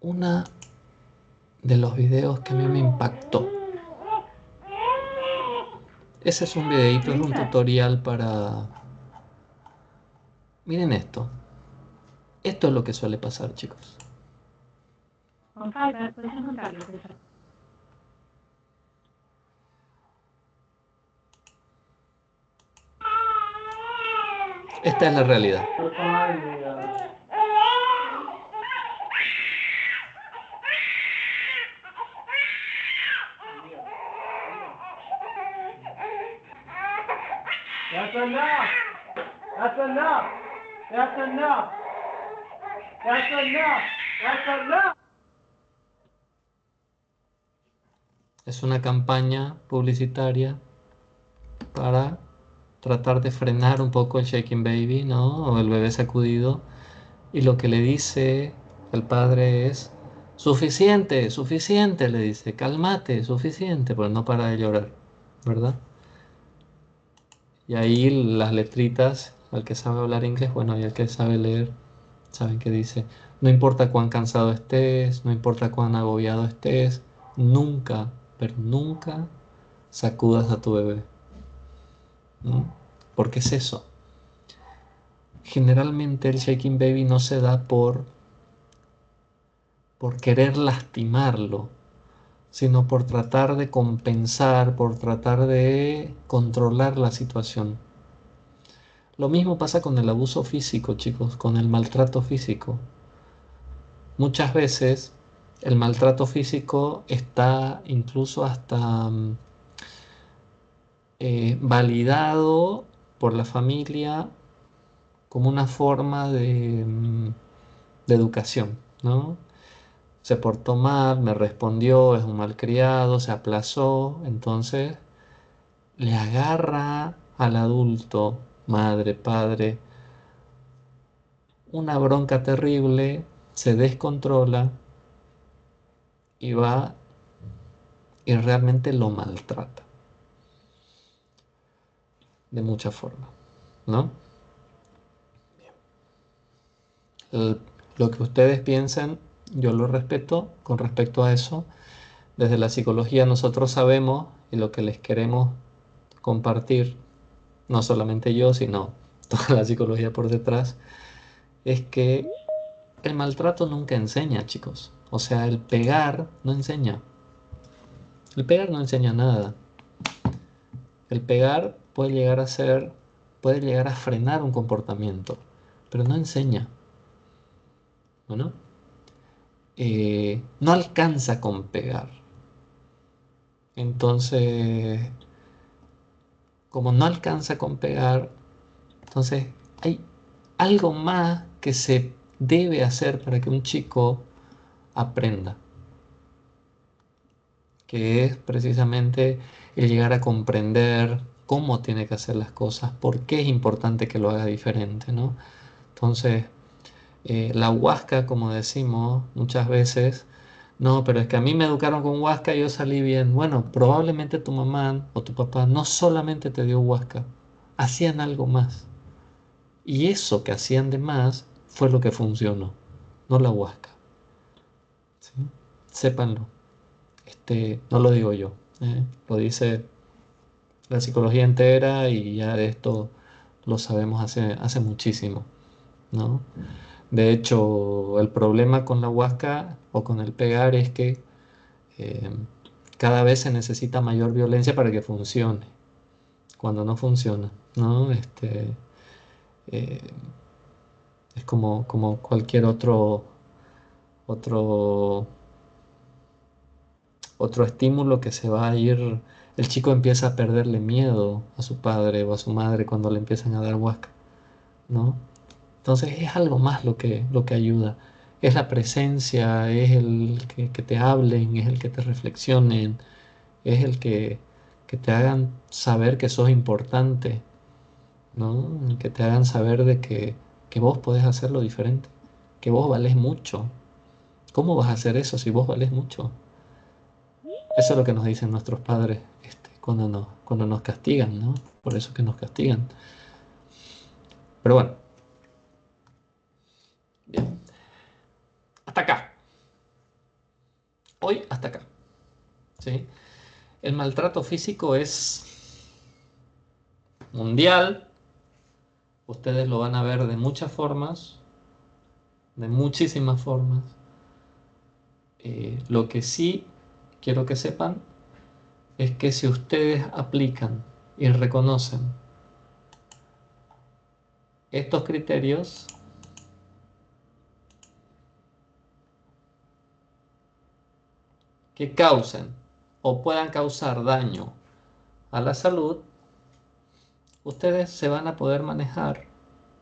una de los videos que a mí me impactó. Ese es un videito, es un tutorial para... Miren esto. Esto es lo que suele pasar, chicos. Esta es la realidad. That's enough. That's enough. That's enough. That's enough. That's enough. Es una campaña publicitaria para tratar de frenar un poco el Shaking Baby, ¿no? O el bebé sacudido. Y lo que le dice el padre es, suficiente, suficiente, le dice, cálmate, suficiente, pues no para de llorar, ¿verdad? Y ahí las letritas, al que sabe hablar inglés, bueno, y al que sabe leer, saben que dice, no importa cuán cansado estés, no importa cuán agobiado estés, nunca, pero nunca sacudas a tu bebé. ¿No? Porque es eso. Generalmente el Shaking Baby no se da por querer lastimarlo, sino por tratar de compensar, por tratar de controlar la situación. Lo mismo pasa con el abuso físico, chicos, con el maltrato físico. Muchas veces el maltrato físico está incluso hasta validado por la familia como una forma de educación, ¿no? Se portó mal, me respondió, es un malcriado, se aplazó, entonces le agarra al adulto, madre, padre, una bronca terrible, se descontrola y va y realmente lo maltrata de muchas formas, ¿no? Lo que ustedes piensan, yo lo respeto con respecto a eso. Desde la psicología nosotros sabemos y lo que les queremos compartir, no solamente yo, sino toda la psicología por detrás, es que el maltrato nunca enseña, chicos. O sea, el pegar no enseña. El pegar no enseña nada. El pegar puede llegar a frenar un comportamiento, pero no enseña. ¿No? No alcanza con pegar. Entonces, como no alcanza con pegar, entonces hay algo más que se debe hacer para que un chico aprenda, que es precisamente el llegar a comprender cómo tiene que hacer las cosas, por qué es importante que lo haga diferente, ¿no? Entonces, la huasca, como decimos muchas veces, no, pero es que a mí me educaron con huasca y yo salí bien. Bueno, probablemente tu mamá o tu papá no solamente te dio huasca, hacían algo más. Y eso que hacían de más fue lo que funcionó, no la huasca. ¿Sí? Sépanlo. No lo digo yo, lo dice la psicología entera y ya de esto lo sabemos hace muchísimo, ¿no? De hecho, el problema con la huasca o con el pegar es que eh, cada vez se necesita mayor violencia para que funcione, cuando no funciona, ¿no? Eh, es como cualquier otro, otro estímulo que se va a ir, el chico empieza a perderle miedo a su padre o a su madre cuando le empiezan a dar huasca, ¿no? Entonces es algo más lo que ayuda. Es la presencia, es el que te hablen, es el que te reflexionen, es el que te hagan saber que sos importante, ¿no? El que te hagan saber de que vos podés hacerlo diferente, que vos valés mucho. ¿Cómo vas a hacer eso si vos valés mucho? Eso es lo que nos dicen nuestros padres cuando nos castigan, ¿no? Por eso que nos castigan. Pero bueno, bien. Hasta acá. Hoy hasta acá. ¿Sí? El maltrato físico es mundial. Ustedes lo van a ver de muchas formas, de muchísimas formas. Lo que sí quiero que sepan es que si ustedes aplican y reconocen estos criterios, que causen o puedan causar daño a la salud, ustedes se van a poder manejar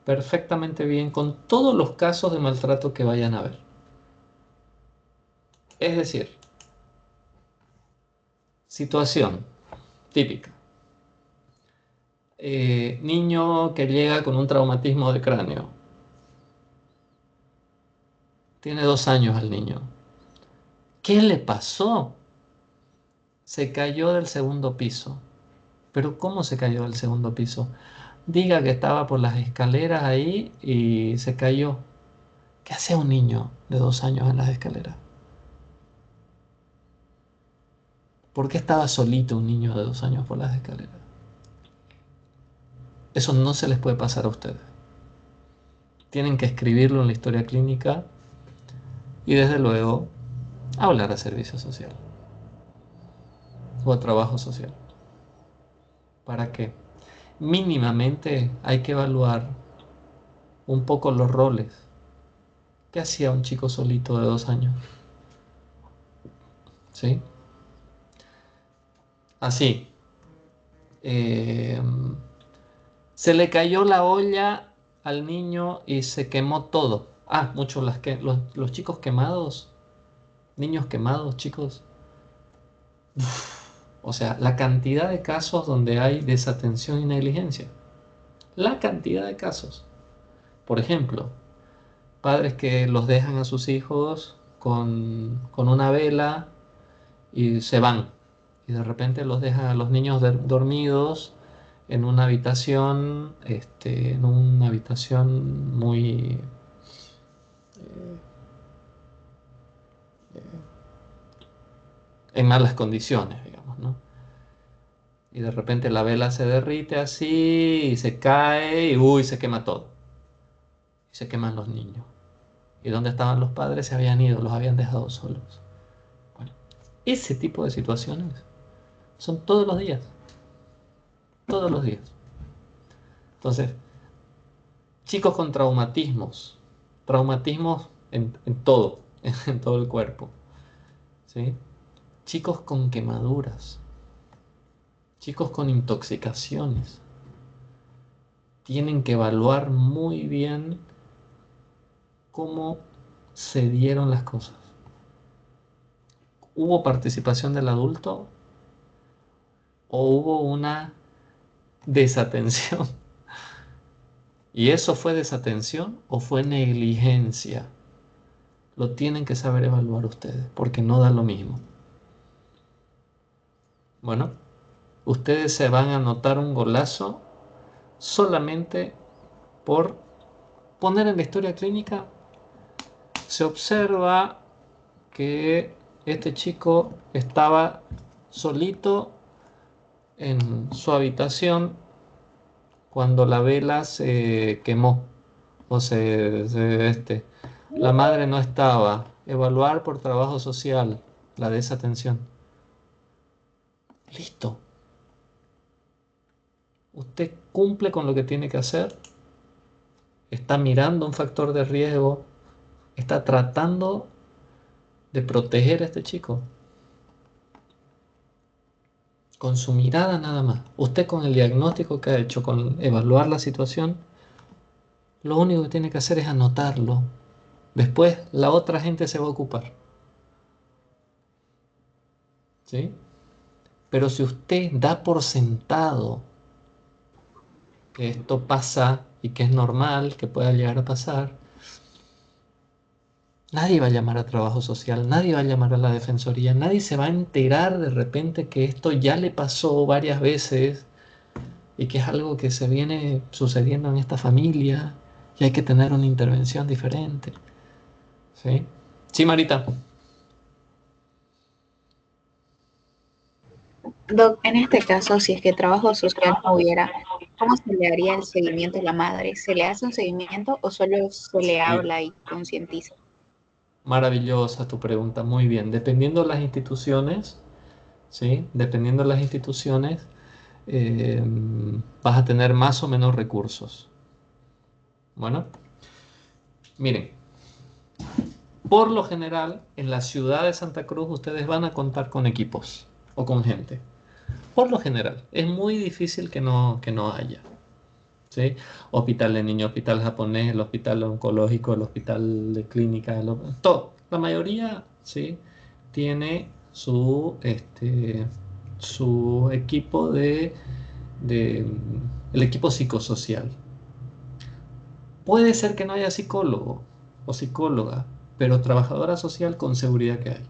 perfectamente bien con todos los casos de maltrato que vayan a ver. Es decir, situación típica. Niño que llega con un traumatismo de cráneo. Tiene 2 años el niño. ¿Qué le pasó? Se cayó del segundo piso. ¿Pero cómo se cayó del segundo piso? Diga que estaba por las escaleras ahí y se cayó. ¿Qué hace un niño de 2 años en las escaleras? ¿Por qué estaba solito un niño de 2 años por las escaleras? Eso no se les puede pasar a ustedes. Tienen que escribirlo en la historia clínica y desde luego hablar a servicio social o a trabajo social. ¿Para qué? mínimamente hay que evaluar un poco los roles. ¿Qué hacía un chico solito de 2 años? ¿Sí? Así. Se le cayó la olla al niño y se quemó todo. Muchos los chicos quemados, niños quemados, chicos. O sea, la cantidad de casos donde hay desatención y negligencia. La cantidad de casos. Por ejemplo, padres que los dejan a sus hijos con una vela y se van. Y de repente los dejan a los niños dormidos en una habitación, muy en malas condiciones, digamos, ¿no? Y de repente la vela se derrite así y se cae y se quema todo. Y se queman los niños. ¿Y dónde estaban los padres? Se habían ido, los habían dejado solos. Bueno, ese tipo de situaciones son todos los días. Todos los días. Entonces, chicos con traumatismos en todo, en todo el cuerpo, ¿sí? Chicos con quemaduras, chicos con intoxicaciones, tienen que evaluar muy bien cómo se dieron las cosas. ¿Hubo participación del adulto o hubo una desatención? ¿Y eso fue desatención o fue negligencia? Lo tienen que saber evaluar ustedes, porque no da lo mismo. Bueno, ustedes se van a anotar un golazo solamente por poner en la historia clínica. Se observa que este chico estaba solito en su habitación cuando la vela se quemó la madre no estaba. Evaluar por trabajo social la desatención. Listo. Usted cumple con lo que tiene que hacer. Está mirando un factor de riesgo. Está tratando de proteger a este chico. Con su mirada nada más. Usted con el diagnóstico que ha hecho, con evaluar la situación, lo único que tiene que hacer es anotarlo. Después la otra gente se va a ocupar. ¿Sí? Pero si usted da por sentado que esto pasa y que es normal, que pueda llegar a pasar, nadie va a llamar a trabajo social, nadie va a llamar a la defensoría, nadie se va a enterar de repente que esto ya le pasó varias veces y que es algo que se viene sucediendo en esta familia y hay que tener una intervención diferente. ¿Sí? Sí, Marita. Doc, en este caso, si es que trabajo social no hubiera, ¿cómo se le haría el seguimiento a la madre? ¿Se le hace un seguimiento o solo se le habla y concientiza? Maravillosa tu pregunta, muy bien. Dependiendo de las instituciones, ¿sí? Dependiendo de las instituciones, vas a tener más o menos recursos. Bueno, miren, por lo general, en la ciudad de Santa Cruz ustedes van a contar con equipos o con gente. Por lo general, es muy difícil que no haya. ¿Sí? Hospital de niños, hospital japonés, el hospital oncológico, el hospital de clínica, todo. La mayoría, ¿sí? Tiene su equipo el equipo psicosocial. Puede ser que no haya psicólogo o psicóloga, pero trabajadora social con seguridad que hay.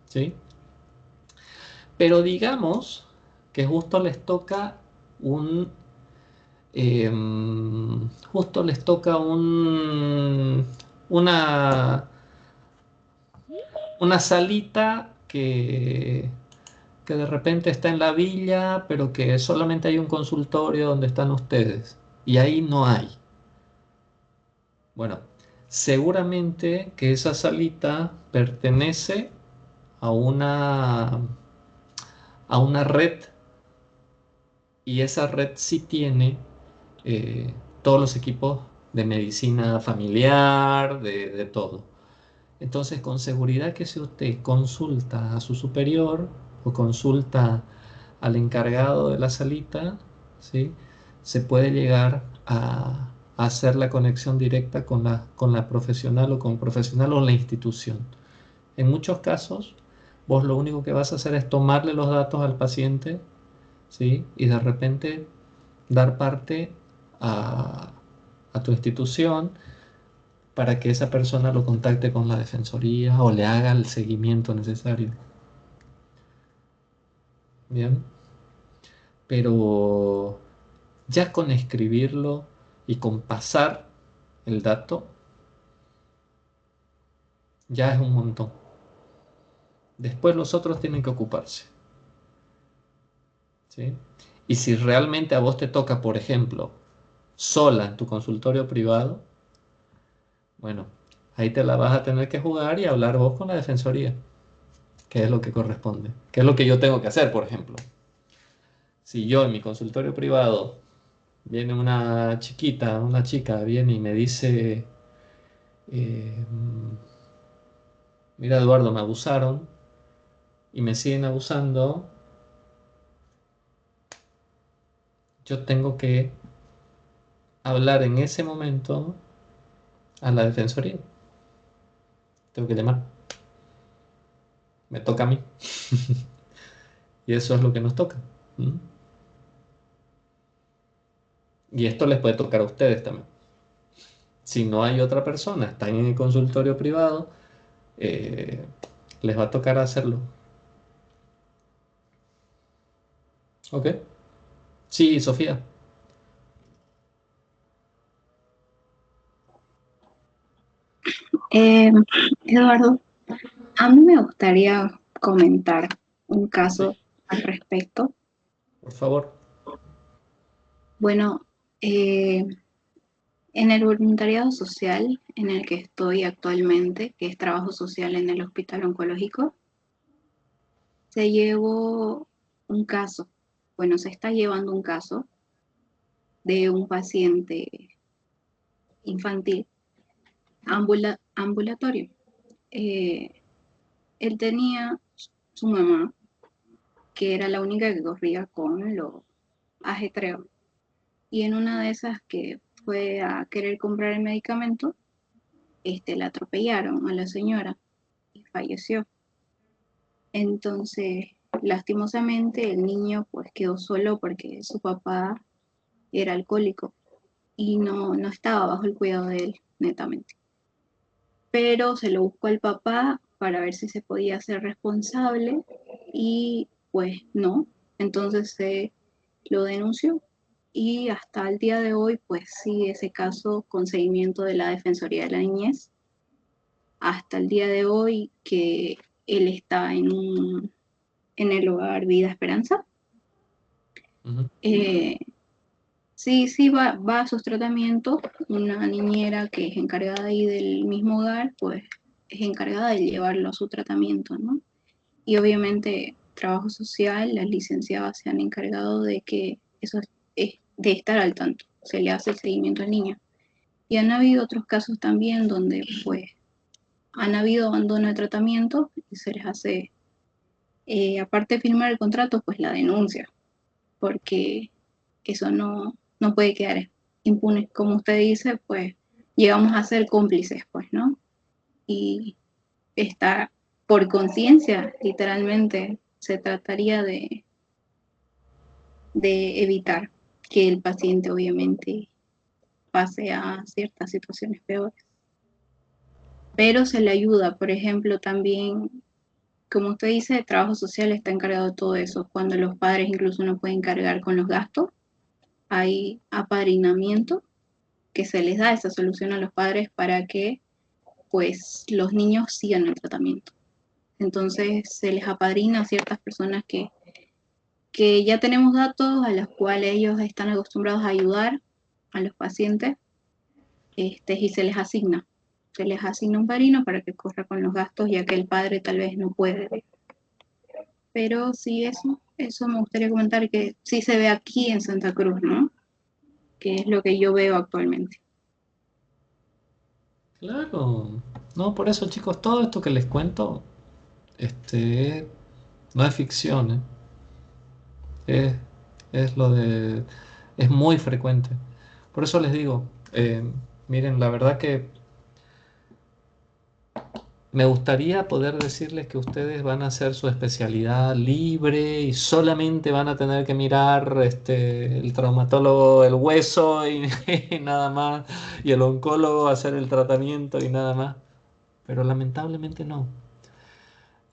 ¿Sí? Pero digamos que justo les toca una salita que de repente está en la villa, pero que solamente hay un consultorio donde están ustedes. Y ahí no hay. Bueno, seguramente que esa salita pertenece a una red y esa red sí tiene todos los equipos de medicina familiar, de todo. Entonces, con seguridad que si usted consulta a su superior o consulta al encargado de la salita, ¿sí? Se puede llegar a hacer la conexión directa con la profesional o con profesional o la institución. En muchos casos, vos lo único que vas a hacer es tomarle los datos al paciente, ¿sí? Y de repente dar parte a, a tu institución para que esa persona lo contacte con la defensoría o le haga el seguimiento necesario. Bien, pero ya con escribirlo y con pasar el dato, ya es un montón. Después los otros tienen que ocuparse, ¿sí? Y si realmente a vos te toca, por ejemplo, sola en tu consultorio privado, bueno, ahí te la vas a tener que jugar y hablar vos con la defensoría, que es lo que corresponde, que es lo que yo tengo que hacer, por ejemplo. Si yo en mi consultorio privado viene una chiquita, una chica, viene y me dice, eh, mira Eduardo, me abusaron y me siguen abusando, yo tengo que hablar en ese momento a la defensoría. Tengo que llamar. Me toca a mí. Y eso es lo que nos toca. ¿Mm? Y esto les puede tocar a ustedes también. Si no hay otra persona, están en el consultorio privado, eh, les va a tocar hacerlo. ¿Ok? Sí, Sofía. Eh, Eduardo, a mí me gustaría comentar un caso Sí, al respecto. por favor. Bueno, en el voluntariado social en el que estoy actualmente, que es trabajo social en el hospital oncológico, se llevó un caso, bueno, se está llevando un caso de un paciente infantil ambulatorio. Eh, Él tenía su mamá, que era la única que corría con los ajetreos. Y en una de esas que fue a querer comprar el medicamento, la atropellaron a la señora y falleció. Entonces, lastimosamente, el niño pues quedó solo porque su papá era alcohólico y no estaba bajo el cuidado de él, netamente. Pero se lo buscó al papá para ver si se podía hacer responsable y pues no. Entonces se lo denunció y hasta el día de hoy pues sigue ese caso con seguimiento de la Defensoría de la Niñez. Hasta el día de hoy que él está en el hogar Vida Esperanza. Ujú. Sí, va a sus tratamientos. Una niñera que es encargada ahí del mismo hogar, pues es encargada de llevarlo a su tratamiento, ¿no? Y obviamente trabajo social, las licenciadas se han encargado de que eso es de estar al tanto, se le hace el seguimiento al niño. Y han habido otros casos también donde pues han habido abandono de tratamiento y se les hace, aparte de firmar el contrato, pues la denuncia, porque eso no puede quedar impune. Como usted dice, pues llegamos a ser cómplices, pues, ¿no? Y está por conciencia, literalmente, se trataría de evitar que el paciente obviamente pase a ciertas situaciones peores. Pero se le ayuda, por ejemplo, también, como usted dice, el trabajo social está encargado de todo eso, cuando los padres incluso no pueden cargar con los gastos, hay apadrinamiento que se les da esa solución a los padres para que pues los niños sigan el tratamiento. Entonces se les apadrina a ciertas personas que ya tenemos datos a las cuales ellos están acostumbrados a ayudar a los pacientes, y se les asigna un padrino para que corra con los gastos, ya que el padre tal vez no puede. Pero sí, Eso me gustaría comentar que sí se ve aquí en Santa Cruz, ¿no? Que es lo que yo veo actualmente. Claro. No, por eso, chicos, todo esto que les cuento, no es ficción, ¿eh? Es, es lo de, es muy frecuente. Por eso les digo, miren, la verdad que me gustaría poder decirles que ustedes van a hacer su especialidad libre y solamente van a tener que mirar el traumatólogo el hueso y, y nada más, y el oncólogo hacer el tratamiento y nada más. Pero lamentablemente no.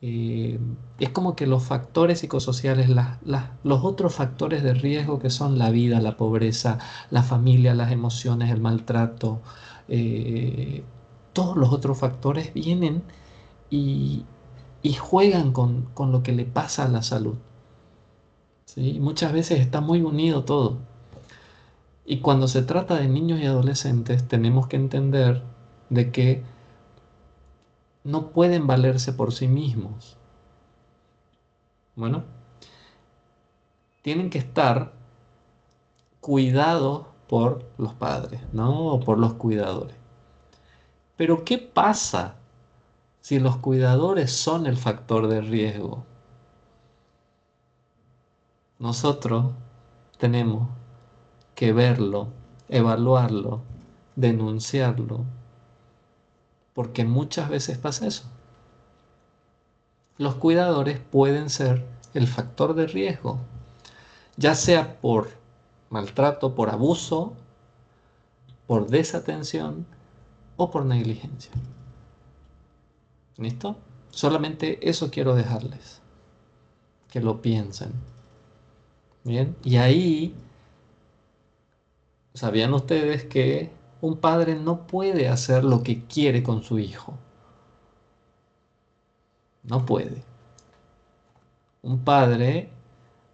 Eh, es como que los factores psicosociales, los otros factores de riesgo que son la vida, la pobreza, la familia, las emociones, el maltrato, eh, todos los otros factores vienen y, y juegan con lo que le pasa a la salud. ¿Sí? Muchas veces está muy unido todo. Y cuando se trata de niños y adolescentes, tenemos que entender de que no pueden valerse por sí mismos. Bueno, tienen que estar cuidados por los padres, ¿no? O por los cuidadores. Pero ¿qué pasa si los cuidadores son el factor de riesgo? Nosotros tenemos que verlo, evaluarlo, denunciarlo, porque muchas veces pasa eso. Los cuidadores pueden ser el factor de riesgo, ya sea por maltrato, por abuso, por desatención o por negligencia. ¿Listo? Solamente eso quiero dejarles, que lo piensen. Bien, y ahí, ¿sabían ustedes que un padre no puede hacer lo que quiere con su hijo? No puede. Un padre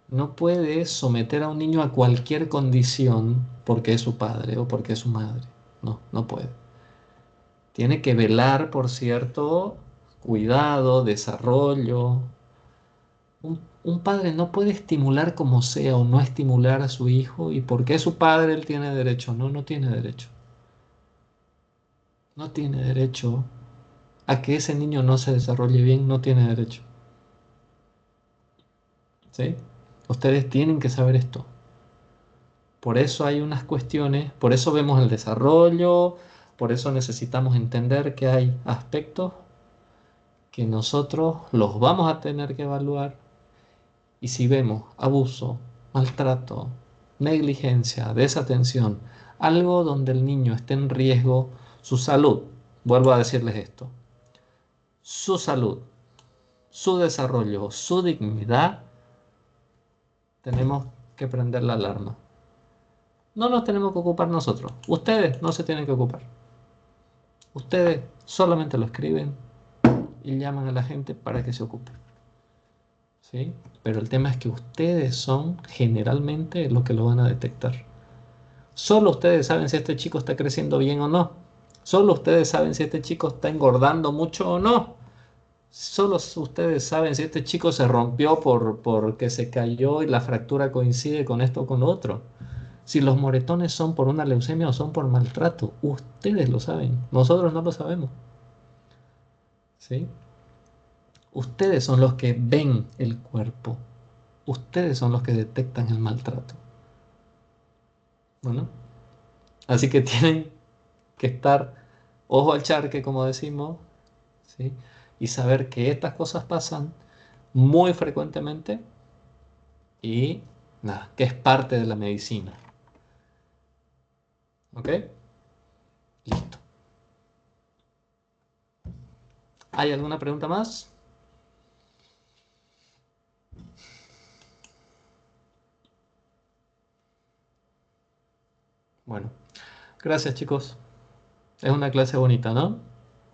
no puede someter a un niño a cualquier condición porque es su padre o porque es su madre. No, no puede. Tiene que velar por cierto cuidado, desarrollo. Un padre no puede estimular como sea o no estimular a su hijo y porque es su padre él tiene derecho. No, no tiene derecho. No tiene derecho a que ese niño no se desarrolle bien, no tiene derecho. ¿Sí? Ustedes tienen que saber esto. Por eso hay unas cuestiones, por eso vemos el desarrollo, por eso necesitamos entender que hay aspectos que nosotros los vamos a tener que evaluar y si vemos abuso, maltrato, negligencia, desatención, algo donde el niño esté en riesgo, su salud, vuelvo a decirles esto, su salud, su desarrollo, su dignidad, tenemos que prender la alarma. No nos tenemos que ocupar nosotros. Ustedes no se tienen que ocupar. Ustedes solamente lo escriben y llaman a la gente para que se ocupe. ¿Sí? Pero el tema es que ustedes son generalmente los que lo van a detectar. Solo ustedes saben si este chico está creciendo bien o no. Solo ustedes saben si este chico está engordando mucho o no. Solo ustedes saben si este chico se rompió porque se cayó y la fractura coincide con esto o con lo otro. Si los moretones son por una leucemia o son por maltrato, ustedes lo saben, nosotros no lo sabemos. ¿Sí? Ustedes son los que ven el cuerpo, ustedes son los que detectan el maltrato. Bueno, así que tienen que estar ojo al charque, como decimos, ¿sí? Y saber que estas cosas pasan muy frecuentemente y nada, que es parte de la medicina. ¿Ok? Listo. ¿Hay alguna pregunta más? Bueno, gracias chicos. Es una clase bonita, ¿no?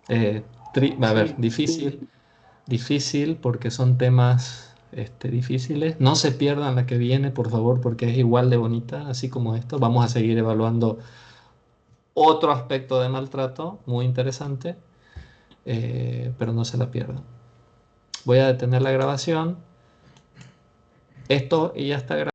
A ver, difícil porque son temas difíciles. No se pierdan la que viene, por favor, porque es igual de bonita, así como esto. Vamos a seguir evaluando otro aspecto de maltrato muy interesante, pero no se la pierdan. Voy a detener la grabación. Esto ya está grabado.